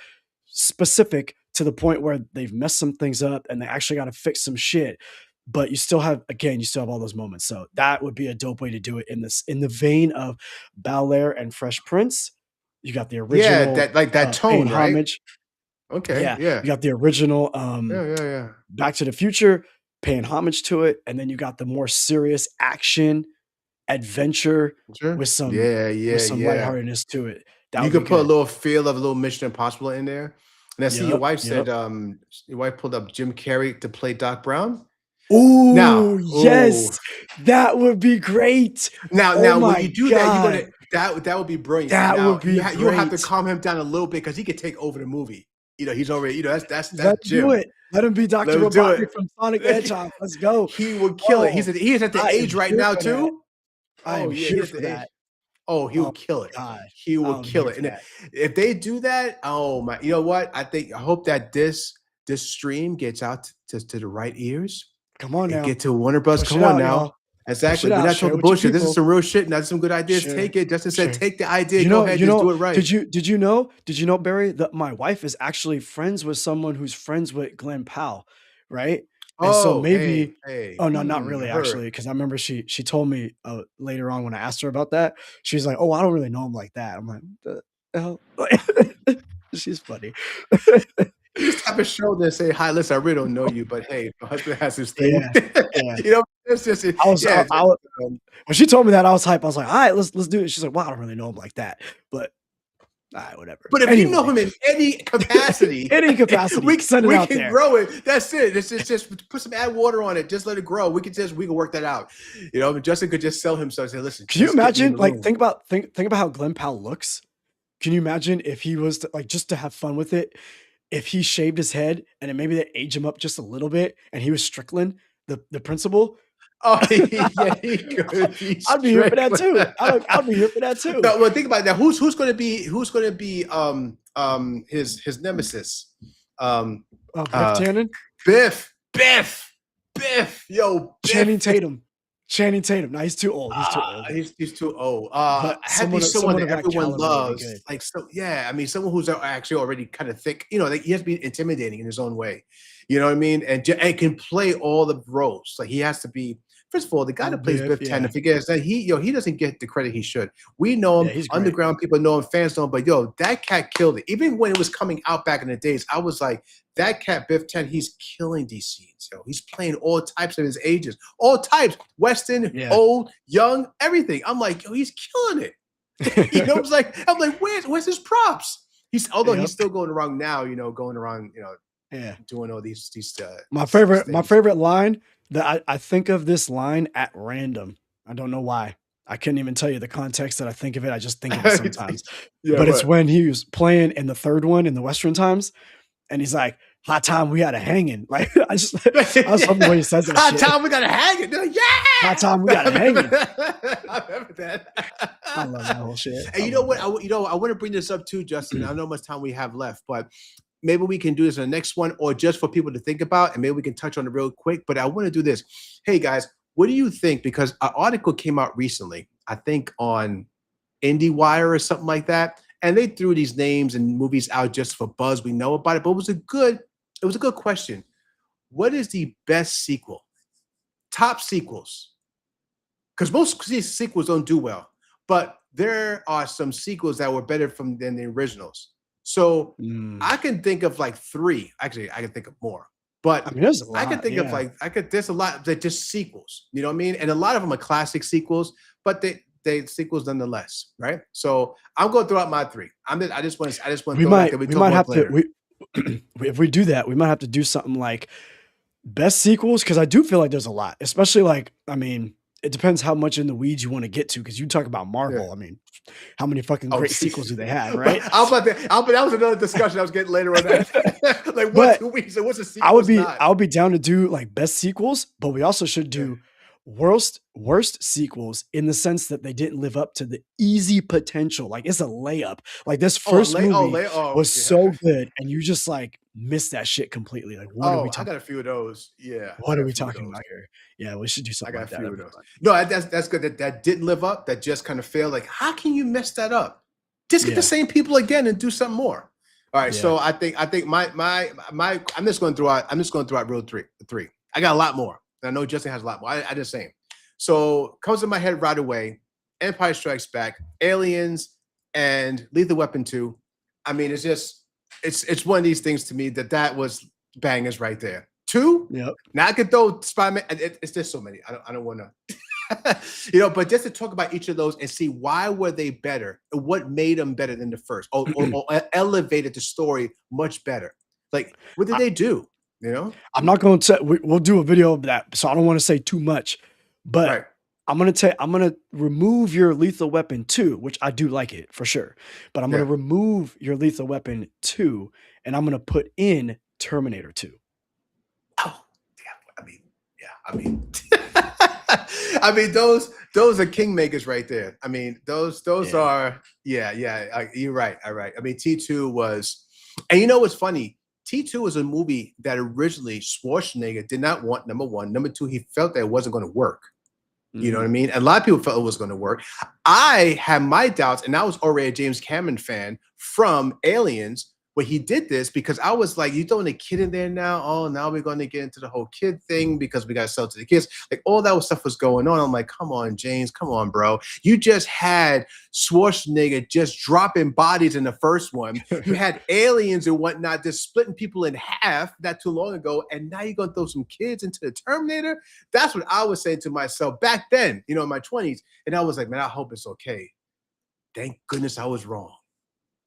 specific to the point where they've messed some things up and they actually got to fix some shit. But you still have all those moments. So that would be a dope way to do it in the vein of Bel-Air and Fresh Prince. You got the Yeah, original that paying tone, right? homage. Okay. Yeah, Yeah. you got the original, Yeah. Yeah. Yeah. Back to the Future, paying homage to it, and then you got the more serious action, adventure Sure. with some Yeah. with Yeah. some Yeah. lightheartedness to it. That You would be could put a good. little feel of a little Mission Impossible in there. And I see your Yep, wife yep. said your wife pulled up Jim Carrey to play Doc Brown. Now, Ooh, oh, yes! That would be great! Oh now when my you do that, you're god, gonna that would be brilliant. that Now would be you'll have to great. calm him down a little bit because he could take over the movie. He's already, Let that's him do Jim. it. Let him be Let Doctor him do it. Robotnik from Sonic the Hedgehog. Let's go. He would kill it. Oh, He is at I the am age right here now for that. too. I Oh am yeah, here he's at for the age. that. Oh, he Oh would kill it. my god. He would I'm kill here it. for And that. if they do that, oh my, you know what? I hope that this stream gets out to the right ears Come on and now. get to Warner Bros. Push Come it on out, now. y'all. Push Exactly. it We're out. not Share it talking with your bullshit. This is people. some real shit. Now, this is some good ideas. Sure. Take it. Justin said, Sure. take the idea. Go ahead. Just do it right. Did you know, Barry, that my wife is actually friends with someone who's friends with Glenn Powell, right? And so Oh, hey, maybe hey. oh, no, not really Her. actually, because I remember she told me, later on when I asked her about that, she's like, "Oh, I don't really know him like that." I'm like, "What the hell?" She's funny. You just tap his shoulder and say, hi, listen, I really don't know you, but hey, my husband has his thing. Yeah, yeah. It's just, I was yeah. I when she told me that, I was hype. I was like, "Alright, let's do it." She's like, "Well, I don't really know him like that." But, alright, whatever. But if you know Anyway, him in any capacity, any capacity, send it we out can there. grow it. That's it. It's just put some add water on it. Just let it grow. We can work that out. Justin could just sell himself. Say, listen, Can you just get me in imagine, the like, room. think about how Glenn Powell looks? Can you imagine if he was to, like, just to have fun with it, if he shaved his head and then maybe they age him up just a little bit and he was Strickland, the principal? Oh, yeah, he could be I'd be here for that Strickland. too. I'd be here for that too. No, well, think about that. Who's going to be his nemesis? Um, Biff uh, Tannen? Biff. Yo, Channing Biff. Tatum. Channing Tatum. No, he's too old. He's too old. He's too old. But Had to be someone someone that of that everyone caliber would be loves. good. Like, so yeah, I mean, someone who's actually already kind of thick. Like he has to be intimidating in his own way. You know what I mean? And can play all the roles. Like he has to be. First of all, the guy Oh, that plays Biff, Biff Tannen, yeah. forget that he doesn't get the credit he should. We know Yeah, him, he's great. underground people know him, fans know him, but yo, that cat killed it. Even when it was coming out back in the days, I was like, that cat Biff Tannen, he's killing these scenes. Yo, he's playing all types of his ages, all types, Western, Yeah. old, young, everything. I'm like, yo, he's killing it. I'm like, where's his props? Although Yep. he's still going around now, going around, Yeah. doing all these My these favorite my things. favorite line that I think of this line at random. I don't know why. I couldn't even tell you the context that I think of it. I just think of it sometimes. Yeah, But it's what? when he was playing in the third one in the Western times, and he's like, "Hot time, we had a hanging." Like I just love the way he says that Hot shit. time, we gotta hang it. They're like, Hot yeah. time, we got a hanging. I remember I that. love that whole shit. And I you know love what? that. I want to bring this up too, Justin. I don't know how much time we have left, but maybe we can do this in the next one, or just for people to think about, and maybe we can touch on it real quick. But I want to do this. Hey guys, what do you think? Because an article came out recently, I think on IndieWire or something like that, and they threw these names and movies out just for buzz. We know about it, but it was a good question. What is the best sequel? Top sequels? Because most sequels don't do well, but there are some sequels that were better than the originals. So Mm. I can think of like three. Actually, I can think of more. But I mean, there's a I could lot. think of Yeah. like there's a lot that just sequels. You know what I mean? And a lot of them are classic sequels, but they sequels nonetheless, right? So I'm going to throw out my three. I just want to throw it out there. We We talk might more have to later. we if we do that, we might have to do something like best sequels, because I do feel like there's a lot, especially like, I mean, it depends how much in the weeds you want to get to. Because you talk about Yeah. Marvel, I mean, how many fucking Oh, great sequels do they have, but right? that was another discussion I was getting later on that. Like what But 2 weeks? So what's a sequel? What's not? I would be down to do like best sequels, but we also should Yeah. do worst sequels in the sense that they didn't live up to the easy potential. Like it's a layup. Like this Oh, first movie oh, was yeah. so good, and you just like missed that shit completely. Like, what are we Oh, I talking? got a few of those. Yeah, I What are got a we few of talking those. about here? Yeah, we should do I something got a like that. few That'd of be those. fun. No, that's good. That didn't live up. That just kind of failed. Like, how can you mess that up? Just get the Yeah, same people again and do something more. All right. yeah. So I think my I'm just going to throw out real three. I got a lot more. And I know Justin has a lot more. I just saying. So comes to my head right away. Empire Strikes Back, Aliens, and Lethal Weapon 2. I mean, it's just it's one of these things to me that was bangers right there. Two, Yep. now I could throw Spider-Man. It's just so many. I don't want to, but just to talk about each of those and see why were they better, and what made them better than the first, or elevated the story much better. Like, what did I, they do? You know, I'm not going to. We'll do a video of that, so I don't want to say too much. But right? I'm gonna remove your Lethal Weapon 2, which I do like it for sure. But I'm gonna Yeah. remove your Lethal Weapon 2, and I'm gonna put in Terminator 2. Oh, yeah. I mean, yeah. I mean, I mean those are kingmakers right there. I mean, those Yeah. are you're right. All right. I mean, T2 was, and you know what's funny? T2 was a movie that originally Schwarzenegger did not want. Number one, number two, he felt that it wasn't going to work. You know what I Mhm. mean? And a lot of people felt it was going to work. I had my doubts, and I was already a James Cameron fan from Aliens, where he did this because I was like, you throwing a kid in there now? Oh, now we're going to get into the whole kid thing because we got to sell to the kids. Like all that stuff was going on. I'm like, come on, James, come on, bro. You just had Schwarzenegger just dropping bodies in the first one. You had aliens and whatnot, just splitting people in half not too long ago, and now you're going to throw some kids into the Terminator? That's what I was saying to myself back then, in my 20s. And I was like, man, I hope it's okay. Thank goodness I was wrong.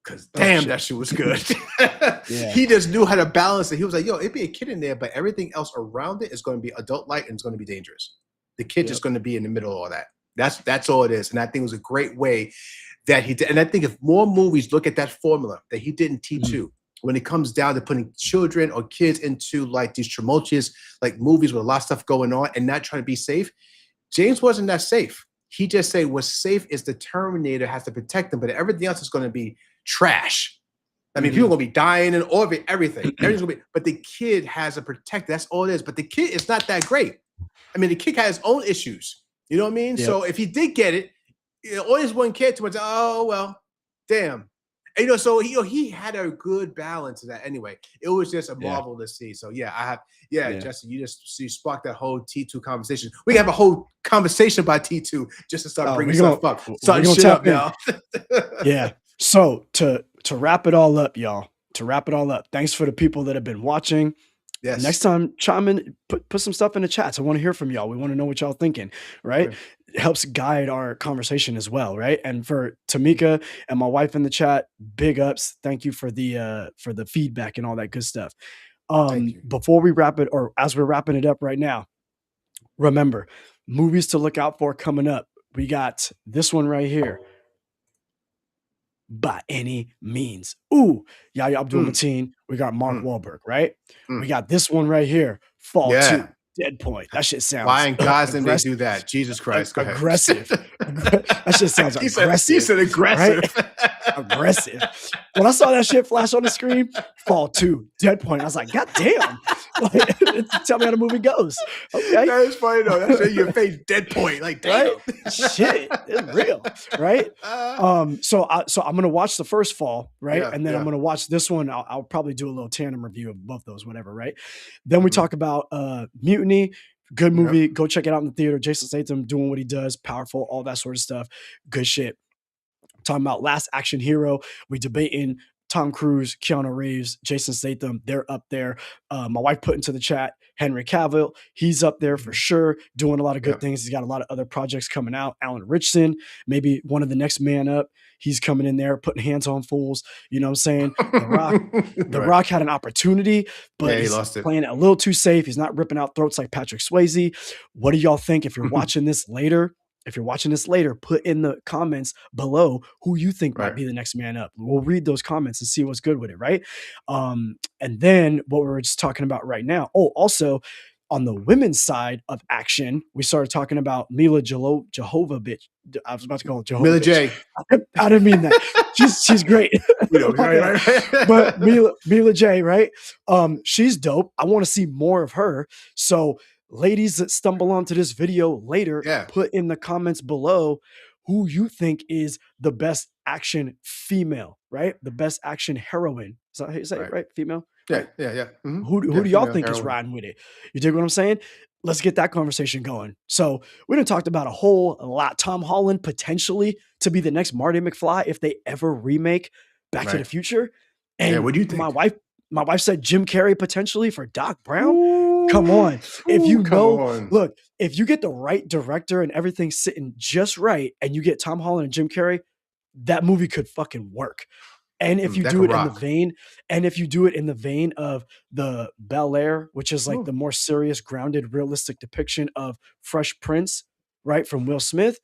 Because Oh damn, shit. that shit was good. Yeah. He just knew how to balance it. He was like, yo, it'd be a kid in there, but everything else around it is going to be adult light and it's going to be dangerous. The kid Yep. just going to be in the middle of all that. That's all it is. And I think it was a great way that he did. And I think if more movies look at that formula that he did in Mhm. T2, when it comes down to putting children or kids into like these tumultuous like movies with a lot of stuff going on and not trying to be safe, James wasn't that safe. He just said what's safe is the Terminator has to protect them, but everything else is going to be trash. I mean, people are Mhm. gonna be dying and all of it, everything. Everything's gonna be, but the kid has a protector. That's all it is. But the kid is not that great. I mean, the kid has his own issues. You know what I mean? Yep. So if he did get it, all this one kid towards, oh well, damn. And, so he had a good balance of that. Anyway, it was just a Yeah. marvel to see. So yeah, Yeah. Justin, you sparked that whole T2 conversation. We have a whole conversation about T2 just to start Oh, bringing stuff up, we're starting gonna shit tap up, in. y'all. Yeah. So to wrap it all up, y'all. To wrap it all up, thanks for the people that have been watching. Next Yes. time, chime in, put some stuff in the chats. I want to hear from y'all. We want to know what y'all thinking, right? Okay. It helps guide our conversation as well, right? And for Tamika and my wife in the chat, big ups. Thank you for the feedback and all that good stuff. Thank you. Before we wrap it, or as we're wrapping it up right now, remember movies to look out for coming up. We got this one right here. By any means. Ooh, Yahya Mm, Abdul-Mateen. We got Mark mm, Wahlberg, right? We mm. got this one right here, Fall Yeah. 2, Dead Point. That shit Why sounds in God's name they aggressive. do that? Jesus Christ. Go ahead. Aggressive. That shit sounds He aggressive, said right? aggressive. Aggressive. When I saw that shit flash on the screen, Fall 2, Dead Point, I was like, God damn. Like, tell me how the movie goes. Okay. That is funny though. That's in your face, dead point. Like, Right? damn. Shit, it's real, right? So I'm gonna watch the first Fall, right? Yeah, And then I'm yeah. gonna watch this one. I'll probably do a little tandem review of both those, whatever, right? Then we Mhm. talk about Mutiny, good Yep. movie. Go check it out in the theater. Jason Statham doing what he does, powerful, all that sort of stuff. Good shit. Talking about Last Action Hero. We debating Tom Cruise, Keanu Reeves, Jason Statham, they're up there. My wife put into the chat Henry Cavill, he's up there for Mhm. sure, doing a lot of good Yep. things. He's got a lot of other projects coming out. Alan Richson, maybe one of the next man up. He's coming in there, putting hands on fools. You know what I'm saying? The Rock, The Right. Rock had an opportunity, but Yeah, he he's lost it. playing it a little too safe. He's not ripping out throats like Patrick Swayze. What do y'all think if you're watching this later? If you're watching this later, put in the comments below who you think might Right. be the next man up. We'll read those comments and see what's good with it, right? And then what we're just talking about right now. Oh, also on the women's side of action, we started talking about Mila Jovovich. I was about to call it Mila Jehovah. J. I didn't mean that. She's great. You know, My right, bad. right, But right. Mila J, right? She's dope. I want to see more of her. So, ladies that stumble onto this video later, Yeah, put in the comments below who you think is the best action female, right? The best action heroine. Is that how you say it, right. right? Female, Yeah, right? yeah, yeah. Mhm. Who Yeah, do y'all female think is heroine. riding with it? You dig what I'm saying? Let's get that conversation going. So we done talked about a lot. Tom Holland potentially to be the next Marty McFly if they ever remake Back to the Right. Future. Yeah, And what do you think? my wife said Jim Carrey potentially for Doc Brown. Come Ooh, on. If ooh, you come know, on. look, if you get the right director and everything's sitting just right, and you get Tom Holland and Jim Carrey, that movie could fucking work. And if you That do could it in the rock. vein of the Bel Air, which is like the Ooh, more serious, grounded, realistic depiction of Fresh Prince, right, from Will Smith,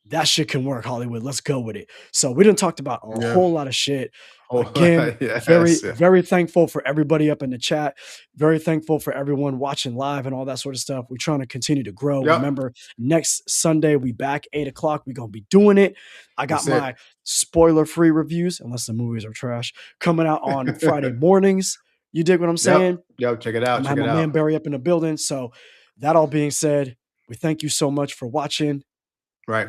that shit can work, Hollywood. Let's go with it. So we done talked about a yeah. whole lot of shit. Oh, Again, very, yes. very thankful for everybody up in the chat. Very thankful for everyone watching live and all that sort of stuff. We're trying to continue to grow. Yep. Remember, next Sunday, we back 8 o'clock. We're gonna be doing it. I got That's my it. spoiler-free reviews, unless the movies are trash, coming out on Friday mornings. You dig what I'm Yep. saying? Yep. Check it I'm out. gonna have Check it my man out. Barry up in the building. So that all being said, we thank you so much for watching. Right.